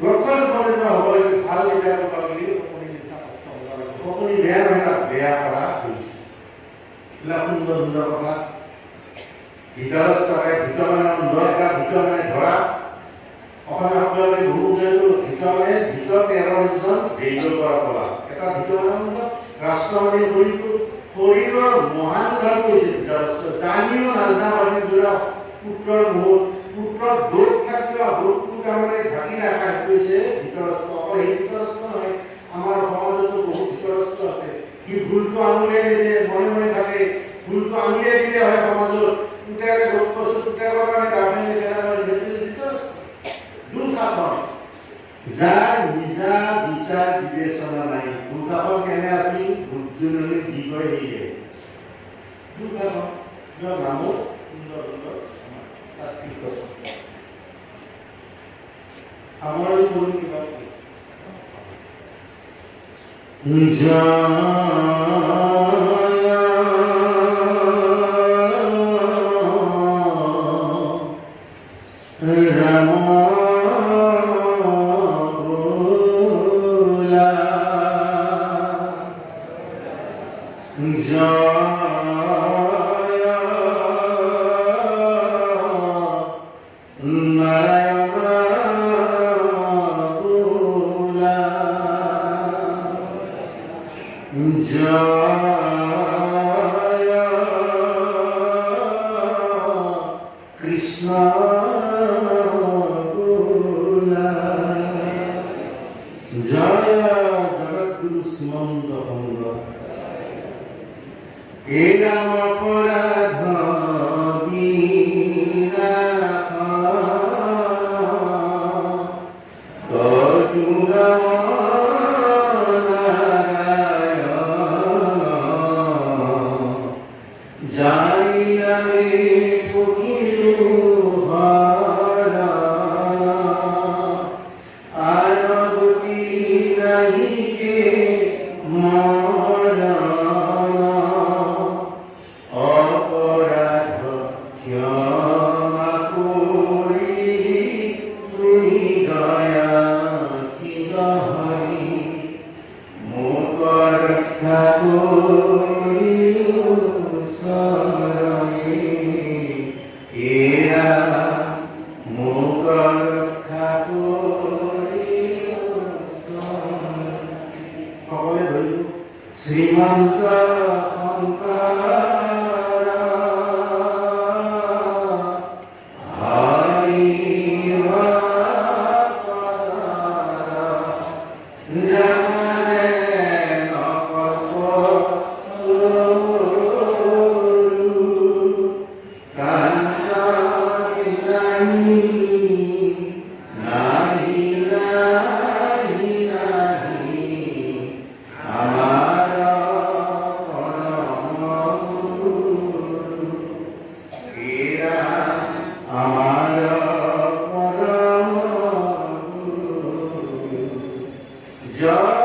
লক্ষণ উপনীত হ'ব লাগে ভাল লিডাৰ হ'ব লাগে সকলো নিচিনা কষ্ট হ'ব লাগে সকলো বেয়া নহয় বেয়া কৰা হৈছে এইবিলাক সুন্দৰ সুন্দৰ কথা ভিতৰস্থ হয় ভিতৰ মানে অন্ধকাৰ ভিতৰ মানে ধৰা অসমীয়া সকলোৱে বহু বুজাইতো ভিতৰ মানে ভিতৰ 13জন জেইলৰ পৰা কলা এটা ভিতৰ মানে ৰাষ্ট্ৰপতি শৰীৰৰ মহান কাম কৰিছে ভিতৰস্থ জানিও নাজানা আমি যোৰা পুত্ৰৰ মুখ পুত্ৰৰ দোষ থাকিলেও দোষটো তাৰমানে ঢাকি ৰাখা হৈছে ভিতৰস্থ অকল সেই ভিতৰস্থ নহয় আমাৰ সমাজতো বহুত ভিতৰস্থ আছে সি ভুলটো আঙুলিয়াই নিদিয়ে মনে মনে থাকে ভুলটো আঙুলিয়াই দিলে হয় সমাজত পুতেকে দোষ কৰিছে পুতেকৰ কাৰণে গাভীৰ দুঃশাসন যাৰ নিজা বিচাৰ বিবেচনা নাই দুঃশাসন কেনে আছিল বুদ্ধজনে যি কয় সেয়ে দুঃশাসন নামো সুন্দৰ সুন্দৰ তাত্বিক সামৰণি কৰি কিবা কৃষ্ণ জয় জগদ্গুৰু শ্ৰীমন্ত ভঙ্গ এ ৰাম অপৰাধ শ্ৰীমন্ত শঙ্কৰ হৰি জয়